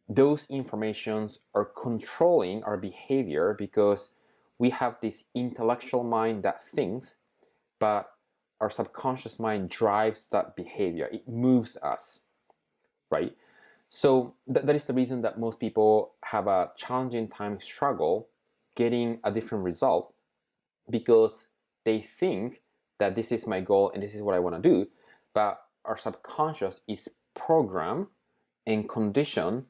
those informations are controlling our behavior, because we have this intellectual mind that thinks, but our subconscious mind drives that behavior. It moves us, right? So that is the reason that most people have a challenging time, struggle getting a different result, because they think that this is my goal and this is what I want to do, but our subconscious is programmed and conditioned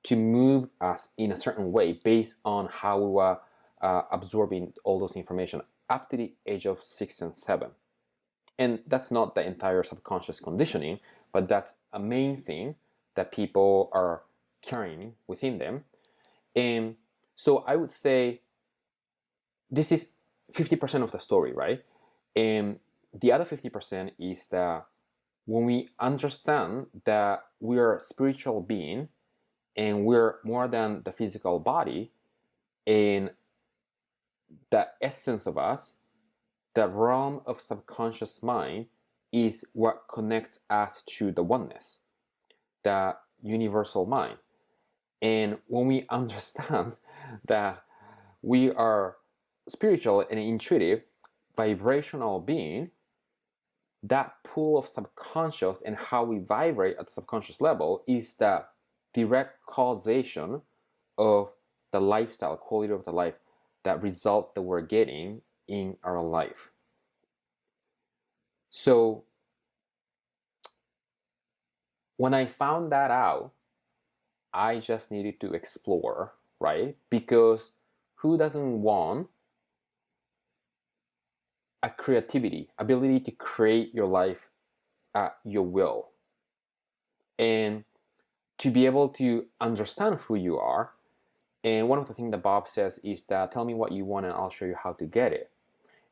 to move us in a certain way based on how we were absorbing all those information up to the age of 6 and 7. And that's not the entire subconscious conditioning, but that's a main thing that people are carrying within them. And so I would say this is 50% of the story, right? And the other 50% is that when we understand that we are a spiritual being and we're more than the physical body, and the essence of us, the realm of subconscious mind, is what connects us to the oneness, the universal mind. And when we understand that we are spiritual and intuitive, vibrational being, that pool of subconscious and how we vibrate at the subconscious level is the direct causation of the lifestyle, quality of the life, that result that we're getting in our life. So when I found that out, I just needed to explore, right? Because who doesn't want a creativity, ability to create your life at your will? And to be able to understand who you are. And one of the things that Bob says is that, tell me what you want and I'll show you how to get it.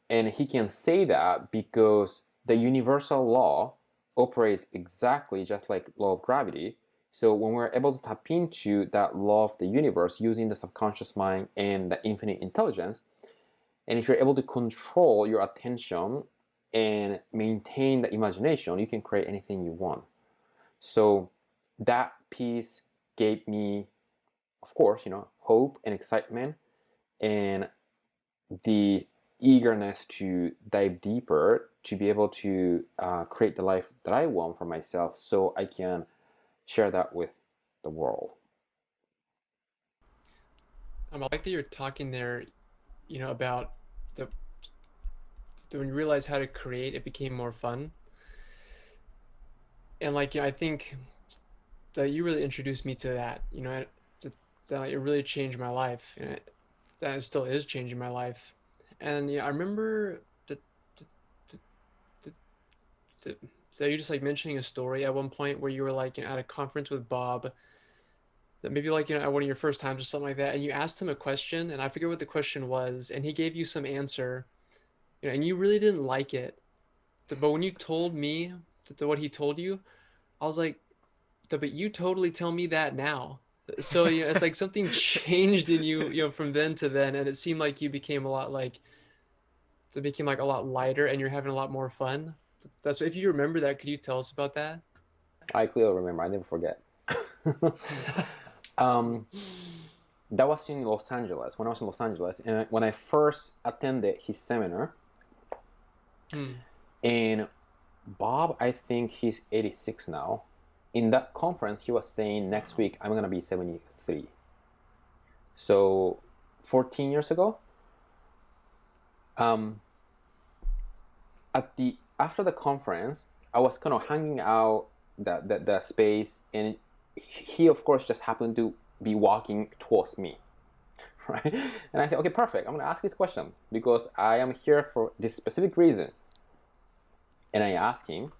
And he can say that because the universal law operates exactly just like law of gravity. So when we're able to tap into that law of the universe using the subconscious mind and the infinite intelligence, and if you're able to control your attention and maintain the imagination, you can create anything you want. So that piece gave me, of course, hope and excitement and the eagerness to dive deeper to be able to create the life that I want for myself, so I can share that with the world. I like that you're talking there, about the when you realize how to create, it became more fun. And I think that you really introduced me to that. That it really changed my life, and that it still is changing my life. And I remember the, so you just mentioning a story at one point where you were at a conference with Bob, that maybe at one of your first times or something like that, and you asked him a question, and I forget what the question was, and he gave you some answer, and you really didn't like it. But when you told me what he told you, I was like, but you totally tell me that now. So it's like something changed in you, from then to then, and it seemed like you became a lot it became a lot lighter, and you're having a lot more fun. So if you remember that, could you tell us about that? I clearly remember, I never forget. um, that was in Los Angeles, when I was in Los Angeles, and when I first attended his seminar. And Bob, I think he's 86 now. In that conference, he was saying, next week I'm going to be 73. So 14 years ago, after the conference, I was kind of hanging out the space, and he of course just happened to be walking towards me, right? And I said, okay, perfect, I'm going to ask this question because I am here for this specific reason. And I asked him,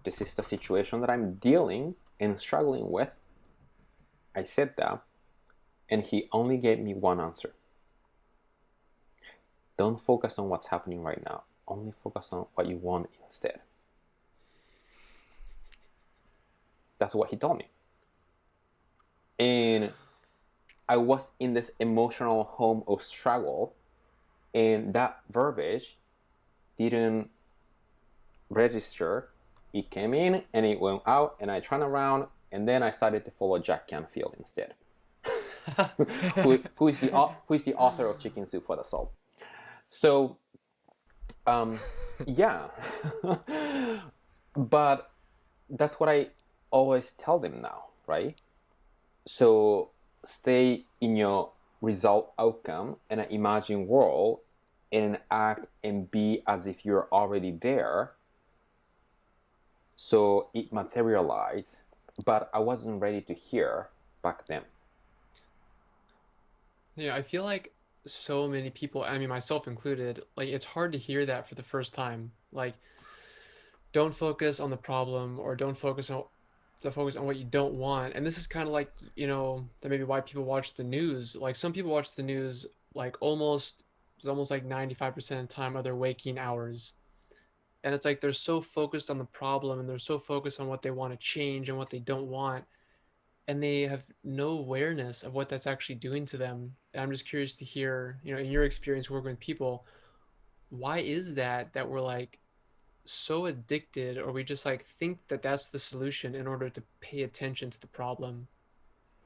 this is the situation that I'm dealing and struggling with. I said that, and he only gave me one answer. Don't focus on what's happening right now. Only focus on what you want instead. That's what he told me. And I was in this emotional home of struggle, and that verbiage didn't register. It came in and it went out, and I turned around, and then I started to follow Jack Canfield instead. who is the author of Chicken Soup for the Soul. So yeah. But that's what I always tell them now, right? So stay in your result outcome and an imagined world, and act and be as if you're already there, so it materialized. But I wasn't ready to hear back then. Yeah, I feel like so many people, I mean myself included, it's hard to hear that for the first time. don't focus on the problem, or don't focus on what you don't want. And this is kind of like, that maybe why people watch the news. Like some people watch the news like it's almost like 95% of the time of their waking hours. And it's like they're so focused on the problem, and they're so focused on what they want to change and what they don't want, and they have no awareness of what that's actually doing to them. And I'm just curious to hear, in your experience working with people, why is that we're like so addicted, or we just like think that that's the solution in order to pay attention to the problem?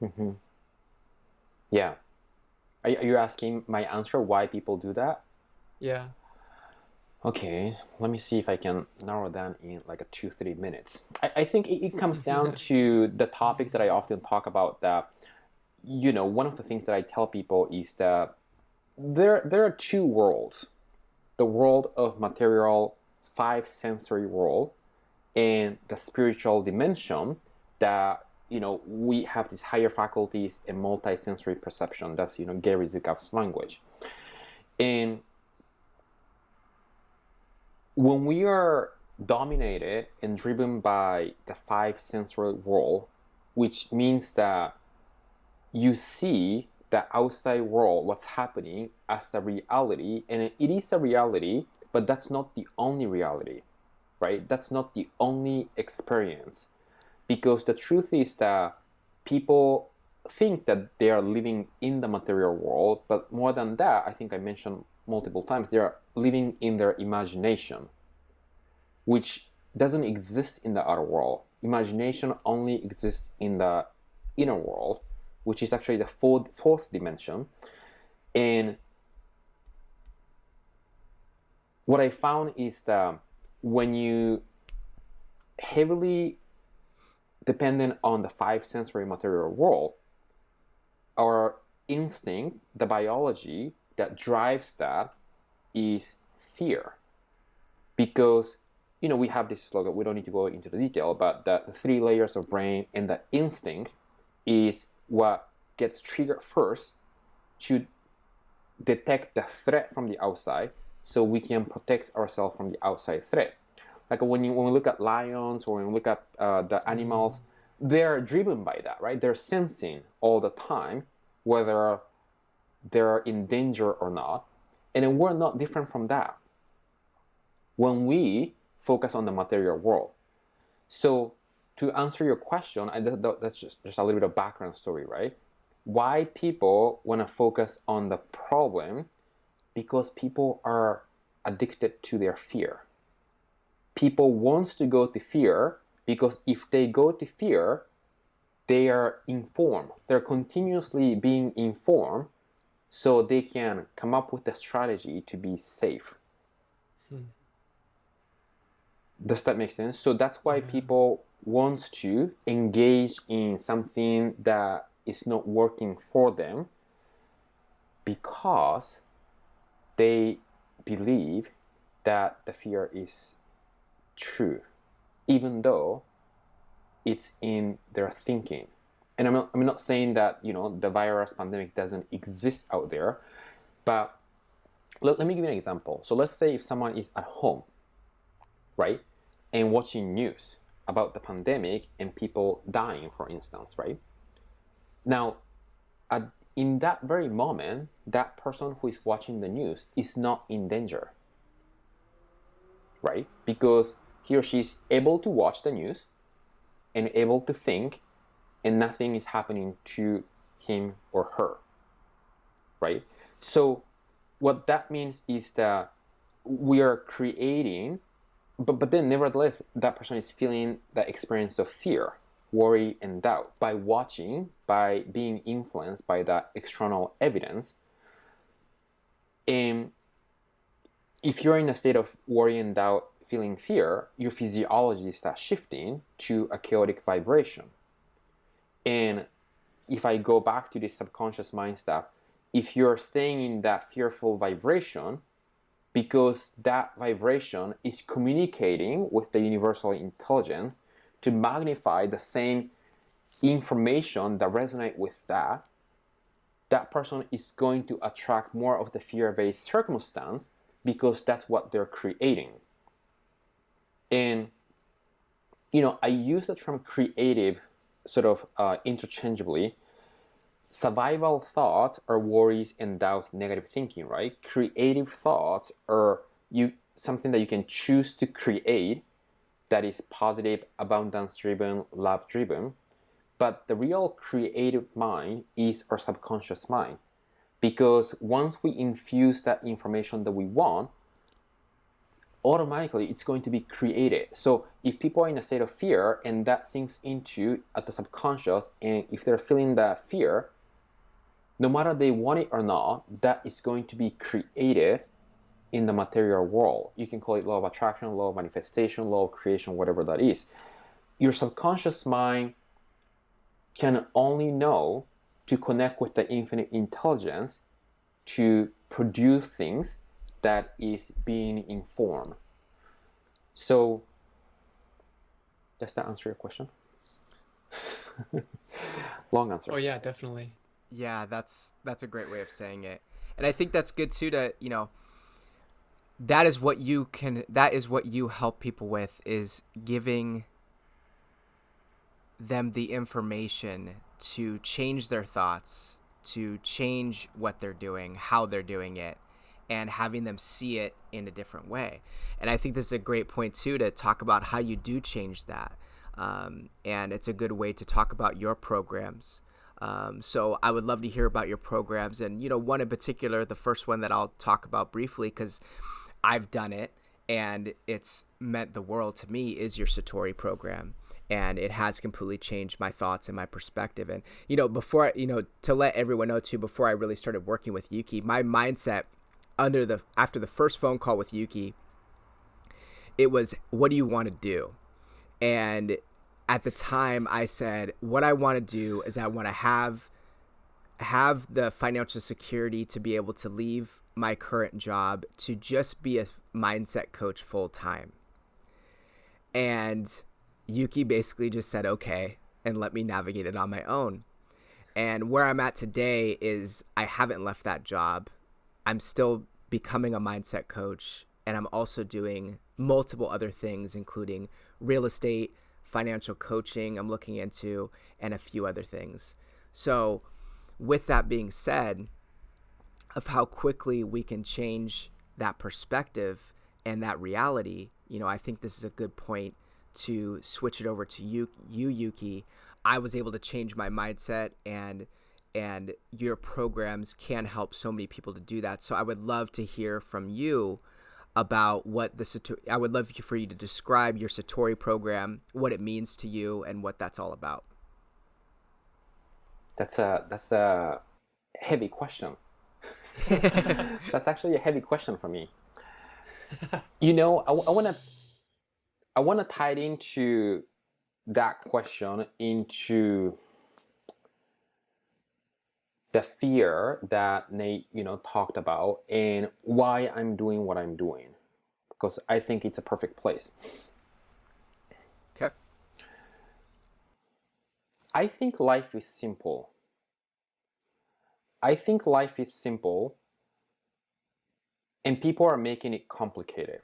Mm-hmm. Yeah. Are you asking my answer why people do that? Yeah. Okay, let me see if I can narrow down in like a 2-3 minutes. I think it comes down to the topic that I often talk about, that, one of the things that I tell people is that there are two worlds. The world of material, five sensory world, and the spiritual dimension that, we have these higher faculties and multi-sensory perception. That's, Gary Zukav's language. And when we are dominated and driven by the five sensory world, which means that you see the outside world, what's happening, as a reality, and it is a reality, but that's not the only reality, right? That's not the only experience. Because the truth is that people think that they are living in the material world, but more than that, I think I mentioned multiple times, they are living in their imagination, which doesn't exist in the outer world. Imagination only exists in the inner world, which is actually the fourth dimension. And what I found is that when you heavily dependent on the five sensory material world, our instinct, the biology that drives that, is fear. Because, we have this slogan, we don't need to go into the detail, but the three layers of brain and the instinct is what gets triggered first to detect the threat from the outside, so we can protect ourselves from the outside threat. Like when we look at lions, or when we look at the animals, they're driven by that, right? They're sensing all the time whether they're in danger or not. And then we're not different from that when we focus on the material world. So to answer your question, that's just a little bit of background story, right? Why people want to focus on the problem? Because people are addicted to their fear. People want to go to fear because if they go to fear, they are informed. They're continuously being informed, so they can come up with a strategy to be safe. Does that make sense? So that's why people want to engage in something that is not working for them, because they believe that the fear is true, even though it's in their thinking. And I'm not saying that the virus pandemic doesn't exist out there, but let me give you an example. So let's say if someone is at home, right, and watching news about the pandemic and people dying, for instance, right? Now, in that very moment, that person who is watching the news is not in danger, right? Because he or she is able to watch the news and able to think, and nothing is happening to him or her, right? So what that means is that we are creating, but then nevertheless, that person is feeling the experience of fear, worry, and doubt by watching, by being influenced by that external evidence. And if you're in a state of worry and doubt, feeling fear, your physiology starts shifting to a chaotic vibration. And if I go back to this subconscious mind stuff, if you're staying in that fearful vibration, because that vibration is communicating with the universal intelligence to magnify the same information that resonate with that, that person is going to attract more of the fear-based circumstance, because that's what they're creating. And I use the term creative sort of interchangeably. Survival thoughts are worries and doubts, negative thinking, right? Creative thoughts are something that you can choose to create that is positive, abundance driven, love driven. But the real creative mind is our subconscious mind. Because once we infuse that information that we want, automatically it's going to be created. So if people are in a state of fear and that sinks into at the subconscious, and if they're feeling that fear, no matter they want it or not, that is going to be created in the material world. You can call it law of attraction, law of manifestation, law of creation, whatever that is. Your subconscious mind can only know to connect with the infinite intelligence to produce things that is being informed. So, does that answer your question? Long answer. Oh yeah, definitely. Yeah, that's a great way of saying it. And I think that's good too to, that is what you help people with, is giving them the information to change their thoughts, to change what they're doing, how they're doing it, and having them see it in a different way. And I think this is a great point too to talk about how you do change that. And it's a good way to talk about your programs. So I would love to hear about your programs, and one in particular, the first one that I'll talk about briefly because I've done it and it's meant the world to me, is your Satori program. And it has completely changed my thoughts and my perspective. And, before, to let everyone know too, before I really started working with Yuki, my mindset after the first phone call with Yuki, it was, what do you want to do? And at the time I said, what I want to do is I want to have the financial security to be able to leave my current job to just be a mindset coach full time. And Yuki basically just said, okay, and let me navigate it on my own. And where I'm at today is I haven't left that job. I'm still becoming a mindset coach, and I'm also doing multiple other things, including real estate, financial coaching I'm looking into, and a few other things. So with that being said, of how quickly we can change that perspective and that reality, I think this is a good point to switch it over to you, Yuki. I was able to change my mindset, and your programs can help so many people to do that. So I would love to hear from you about I would love for you to describe your Satori program, what it means to you, and what that's all about. That's a heavy question. That's actually a heavy question for me. I want to tie it into that question, into the fear that Nate, talked about, and why I'm doing what I'm doing, because I think it's a perfect place. Okay. I think life is simple. I think life is simple, and people are making it complicated.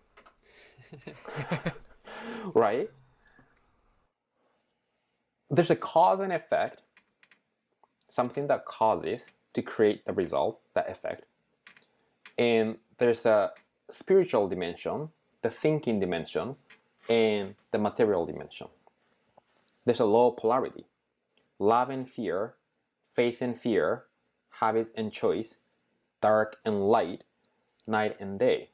Right? There's a cause and effect, something that causes to create the result, that effect. And there's a spiritual dimension, the thinking dimension, and the material dimension. There's a law of polarity. Love and fear, faith and fear, habit and choice, dark and light, night and day.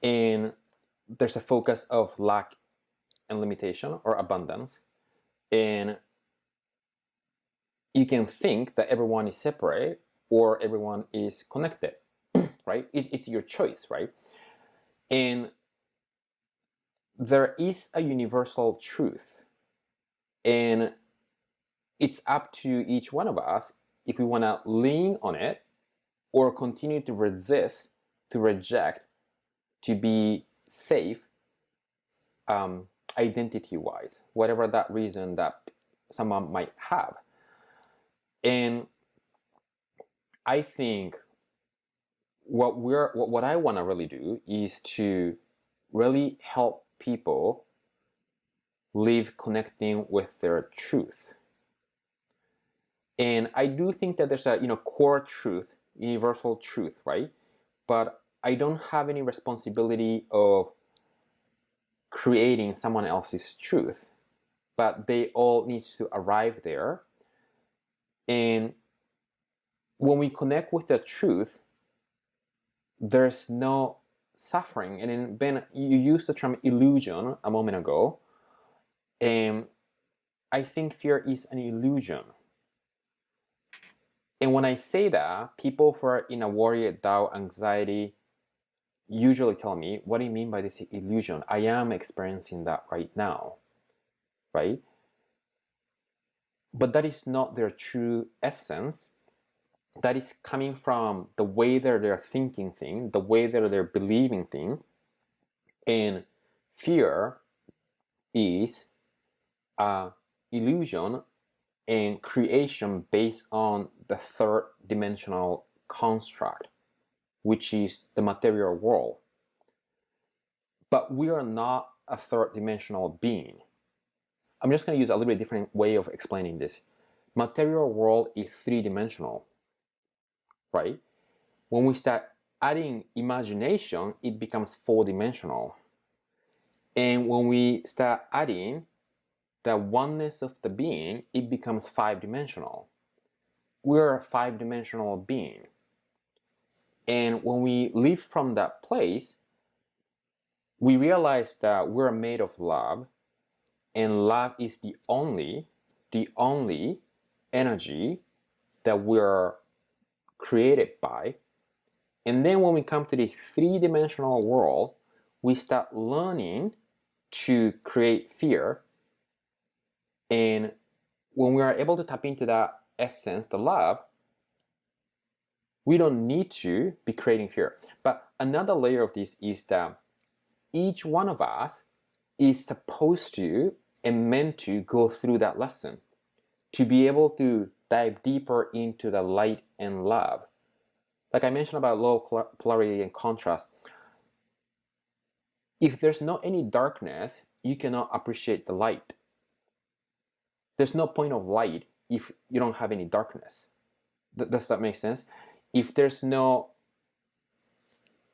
And there's a focus of lack and limitation or abundance. And you can think that everyone is separate or everyone is connected, right? It's your choice, right? And there is a universal truth. And it's up to each one of us if we want to lean on it or continue to resist, to reject, to be safe, identity-wise, whatever that reason that someone might have. And I think what I want to really do is to really help people live connecting with their truth. And I do think that there's a core truth, universal truth, right? But I don't have any responsibility of creating someone else's truth. But they all need to arrive there. And when we connect with the truth, there's no suffering. And then Ben, you used the term illusion a moment ago. And I think fear is an illusion. And when I say that, people who are in a worry, doubt, anxiety usually tell me, what do you mean by this illusion? I am experiencing that right now, right? But that is not their true essence. That is coming from the way that they're thinking thing, the way that they're believing thing. And fear is an illusion and creation based on the third dimensional construct, which is the material world. But we are not a third dimensional being. I'm just going to use a little bit different way of explaining this. Material world is three-dimensional, right? When we start adding imagination, it becomes four-dimensional. And when we start adding the oneness of the being, it becomes five-dimensional. We're a five-dimensional being. And when we live from that place, we realize that we're made of love, and love is the only energy that we're created by. And then when we come to the three-dimensional world, we start learning to create fear. And when we are able to tap into that essence, the love, we don't need to be creating fear. But another layer of this is that each one of us is supposed to and meant to go through that lesson to be able to dive deeper into the light and love. Like I mentioned about low polarity and contrast, if there's not any darkness, you cannot appreciate the light. There's no point of light if you don't have any darkness. Does that make sense? If there's no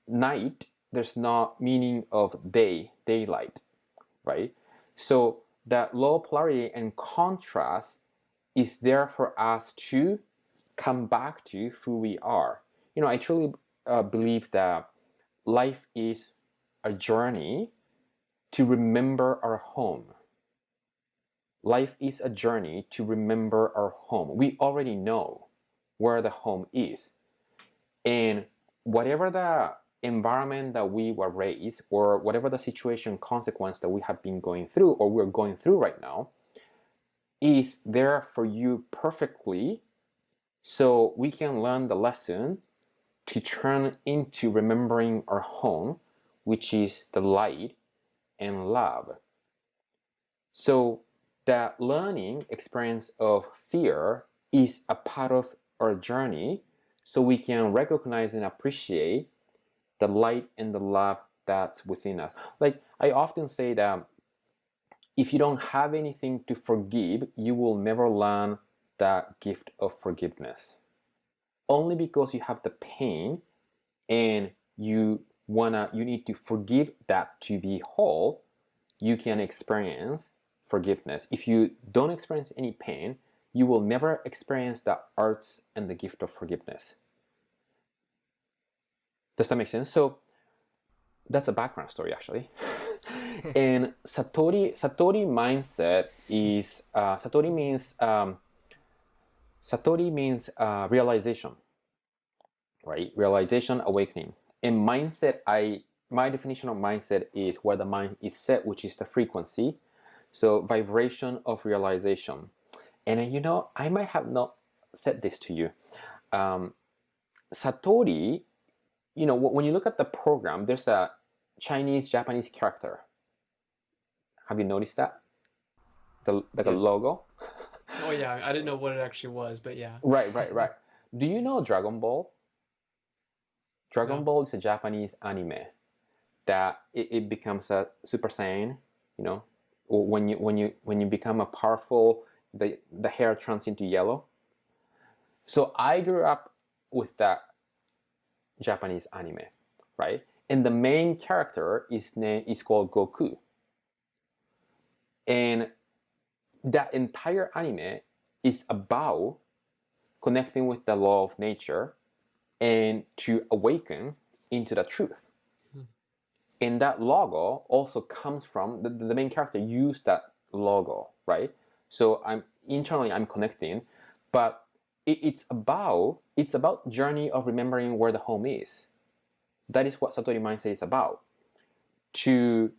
night, there's no meaning of daylight, right? So that low polarity and contrast is there for us to come back to who we are. I truly believe that life is a journey to remember our home. Life is a journey to remember our home. We already know where the home is. And whatever the environment that we were raised, or whatever the situation consequence that we have been going through, or we're going through right now, is there for you perfectly, so we can learn the lesson to turn into remembering our home, which is the light and love. So that learning experience of fear is a part of our journey, so we can recognize and appreciate the light and the love that's within us. Like I often say that if you don't have anything to forgive, you will never learn that gift of forgiveness. Only because you have the pain and you need to forgive that to be whole, you can experience forgiveness. If you don't experience any pain, you will never experience the arts and the gift of forgiveness. Does that make sense? So that's a background story, actually. And Satori mindset is Satori means realization, right? Realization, awakening. And mindset, my definition of mindset is where the mind is set, which is the frequency. So vibration of realization. And I might have not said this to you. Satori, when you look at the program, there's a Chinese, Japanese character. Have you noticed that? A logo? Oh yeah, I didn't know what it actually was, but yeah. Right. Do you know Dragon Ball? Dragon No. Ball is a Japanese anime. that it becomes a Super Saiyan, you know, or when you become a powerful, the hair turns into yellow. So I grew up with that Japanese anime, right? And the main character is called Goku. And that entire anime is about connecting with the law of nature and to awaken into the truth. And that logo also comes from the main character used that logo, right? So I'm connecting, but it's about journey of remembering where the home is. That is what Satori mindset is about. To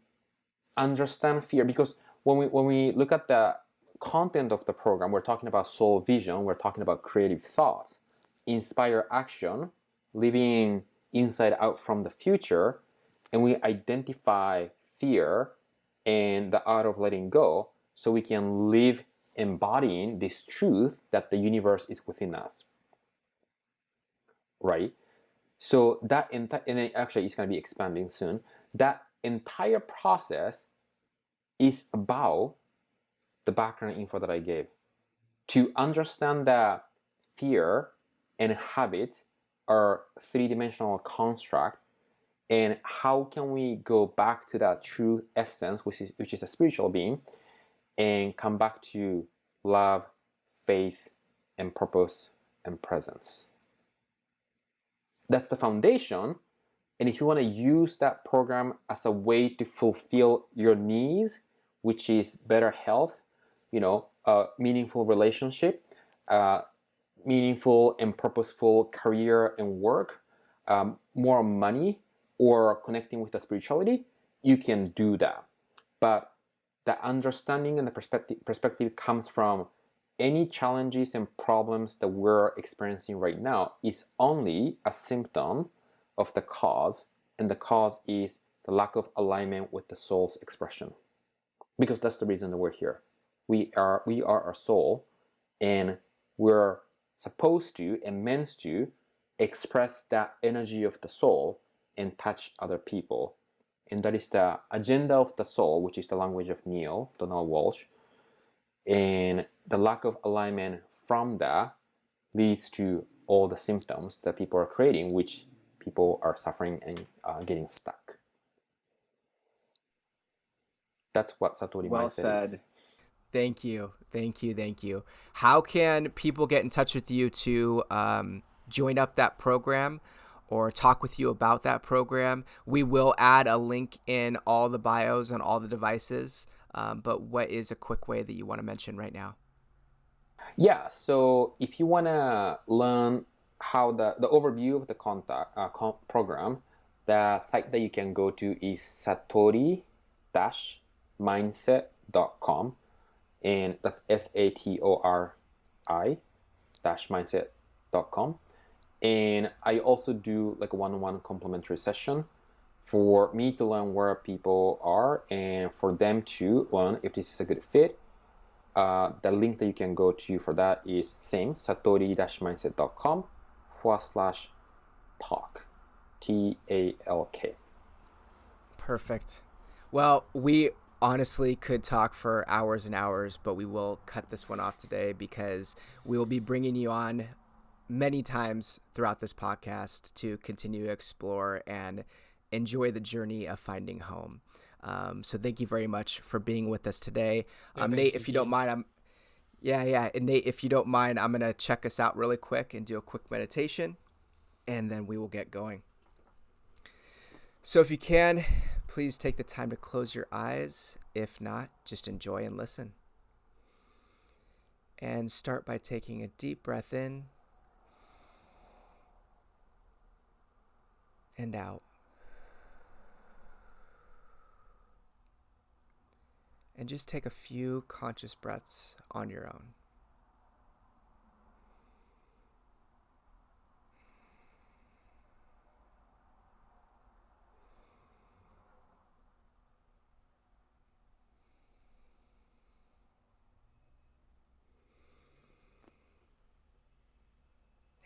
understand fear, because when we look at the content of the program, we're talking about soul vision, we're talking about creative thoughts, inspire action, living inside out from the future, and we identify fear and the art of letting go so we can live embodying this truth that the universe is within us, right? So that and then actually it's going to be expanding soon. That entire process is about the background info that I gave. To understand that fear and habits are three-dimensional construct, and how can we go back to that true essence, which is a spiritual being, and come back to love, faith, and purpose and presence. That's the foundation. And if you want to use that program as a way to fulfill your needs, which is better health, meaningful relationship, meaningful and purposeful career and work, more money, or connecting with the spirituality, you can do that. But the understanding and the perspective comes from any challenges and problems that we're experiencing right now is only a symptom of the cause, and the cause is the lack of alignment with the soul's expression. Because that's the reason that we're here. We are our soul, and we're supposed to and meant to express that energy of the soul and touch other people. And that is the agenda of the soul, which is the language of Neil, Donald Walsh. And the lack of alignment from that leads to all the symptoms that people are creating, which people are suffering and getting stuck. That's what Satori Well mindset said. is. Thank you. How can people get in touch with you to join up that program or talk with you about that program? We will add a link in all the bios on all the devices, but what is a quick way that you want to mention right now? Yeah, so if you want to learn how the overview of the program, the site that you can go to is satori-mindset.com, and that's SATORI-mindset.com. And I also do like a one-on-one complimentary session for me to learn where people are and for them to learn if this is a good fit. The link that you can go to for that is same, satori-mindset.com/talk, TALK. Perfect. Well, we honestly could talk for hours and hours, but we will cut this one off today because we will be bringing you on many times throughout this podcast to continue to explore and enjoy the journey of finding home. So thank you very much for being with us today. Nate, if you don't mind, And Nate, if you don't mind, I'm going to check us out really quick and do a quick meditation, and then we will get going. So if you can, please take the time to close your eyes. If not, just enjoy and listen. And start by taking a deep breath in and out. And just take a few conscious breaths on your own.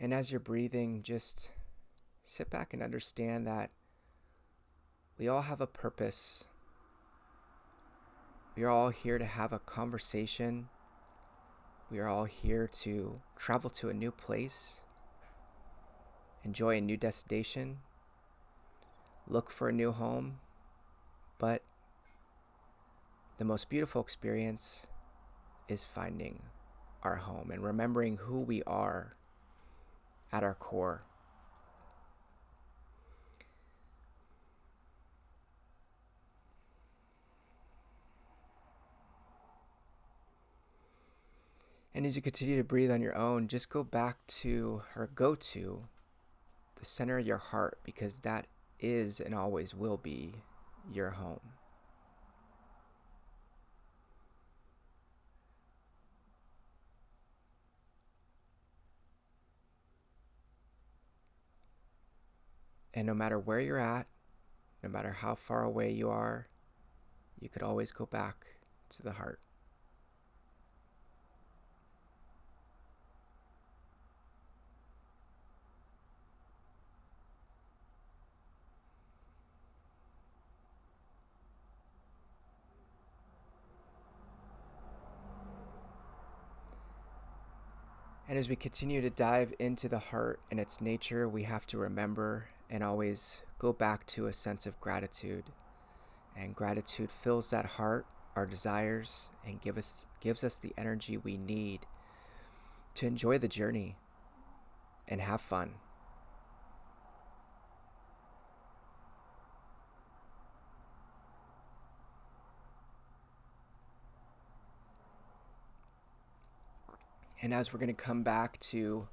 And as you're breathing, just sit back and understand that We all have a purpose. We are all here to have a conversation. We are all here to travel to a new place, enjoy a new destination, look for a new home. But the most beautiful experience is finding our home and remembering who we are at our core. And as you continue to breathe on your own, just go back to, or go to, the center of your heart, because that is and always will be your home. And no matter where you're at, no matter how far away you are, you could always go back to the heart. And as we continue to dive into the heart and its nature, we have to remember and always go back to a sense of gratitude. And gratitude fills that heart, our desires, and gives us the energy we need to enjoy the journey and have fun. And as we're going to come back to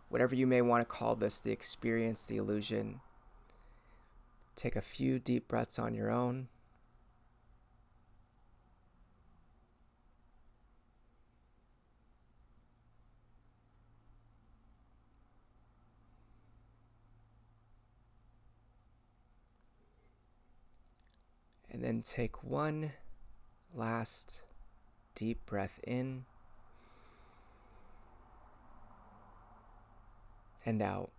whatever you may want to call this, the experience, the illusion, take a few deep breaths on your own. And then take one last deep breath in and out.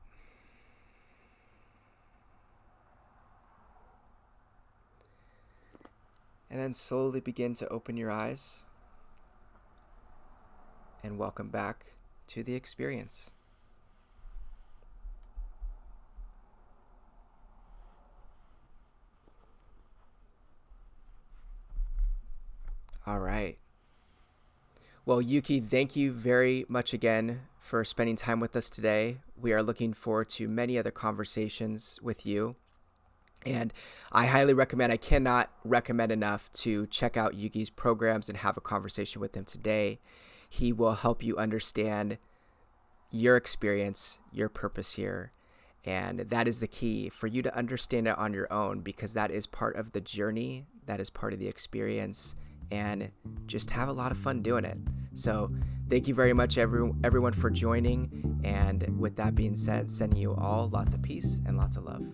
And then slowly begin to open your eyes and welcome back to the experience. All right. Well, Yuki, thank you very much again for spending time with us today. We are looking forward to many other conversations with you. And I highly recommend, I cannot recommend enough to check out Yuki's programs and have a conversation with him today. He will help you understand your experience, your purpose here. And that is the key for you to understand it on your own, because that is part of the journey, that is part of the experience, and just have a lot of fun doing it. So thank you very much, everyone, for joining. And with that being said, sending you all lots of peace and lots of love.